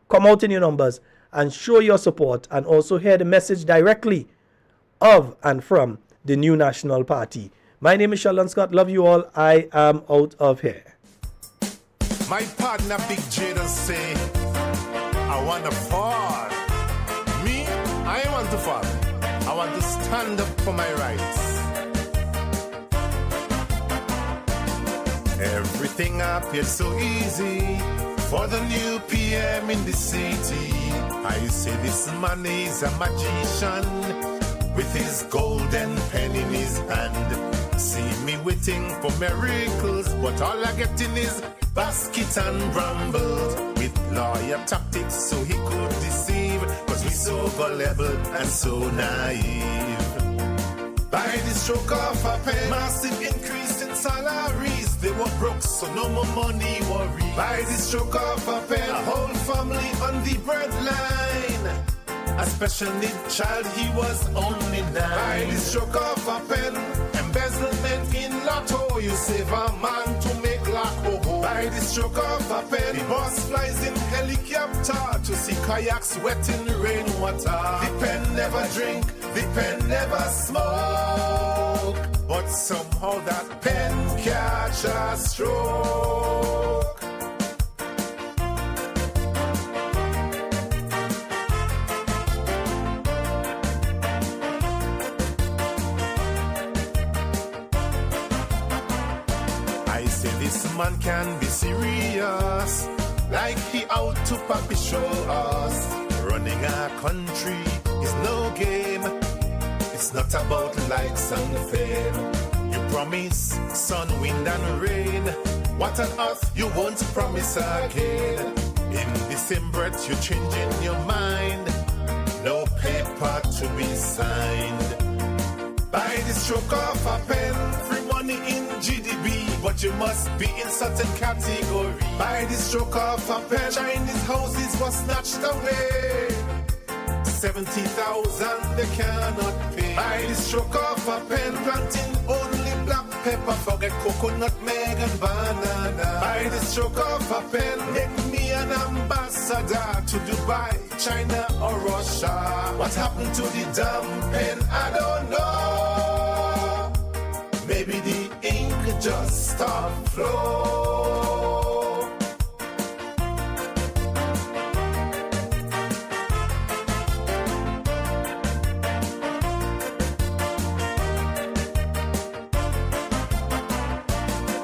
Come out in your numbers and show your support and also hear the message directly of and from the new National Party. My name is Sheldon Scott. Love you all. I am out of here. My partner Big J does say, I want to fall. Me, I want to fall. I want to stand up for my rights. Everything appears so easy for the new PM in the city. I say this man is a magician with his golden pen in his hand. See me waiting for miracles, but all I getting is basket and brambles with lawyer tactics so he could deceive. Cause we so gullible and so naive. By the stroke of a pen, massive increase in salaries. They were broke, so no more money worry. By the stroke of a pen, a whole family on the breadline. A special need child, he was only 9. By the stroke of a pen, embezzlement in lotto. You save a man to make laco. By the stroke of a pen, the boss flies in helicopter to see kayaks wet in rainwater. The pen never drink, the pen never smoke, but somehow that pen catch a stroke. I say this man can be serious, like he out to papi show us, running our country is no game. It's not about likes and fame. You promise sun, wind and rain. What on earth you won't promise again? In the same breath you're changing your mind. No paper to be signed. By the stroke of a pen, free money in GDP, but you must be in certain category. By the stroke of a pen, Chinese houses were snatched away. 70,000 they cannot pay. By the stroke of a pen, planting only black pepper, forget coconut, meg and banana. By the stroke of a pen, make me an ambassador to Dubai, China or Russia. What happened to the damn pen? I don't know. Maybe the ink just stopped flow.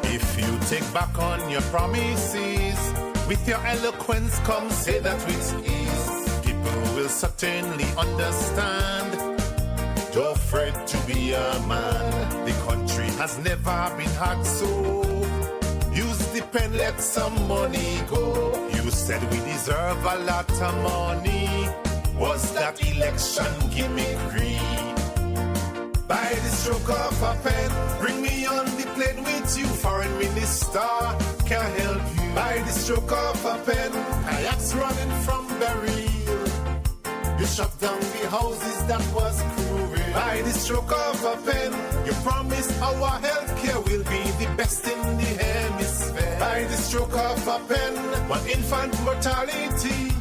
If you take back on your promises, with your eloquence come say that with ease, people will certainly understand. Don't afraid to be a man. The country has never been hard so. Use the pen, let some money go. You said we deserve a lot of money. Was that election gimmickry? By the stroke of a pen, bring me on the plane with you. Foreign minister can help you. By the stroke of a pen, kayaks running from burial. You shut down the houses that was cruel. By the stroke of a pen, you promised our healthcare will be the best in the hemisphere. By the stroke of a pen, one infant mortality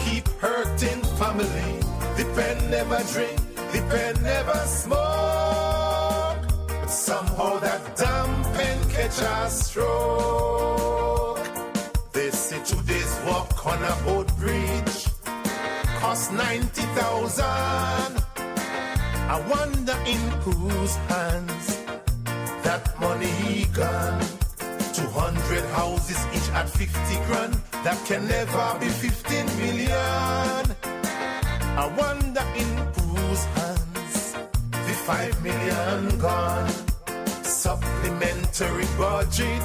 keep hurting family. The pen never drink, the pen never smoke, but somehow that damn pen catch a stroke. They say today's walk on a boat bridge cost 90,000. I wonder in whose hands that money gone. 200 houses each at 50 grand. That can never be 15 million. I wonder in whose hands the 5 million gone. Supplementary budget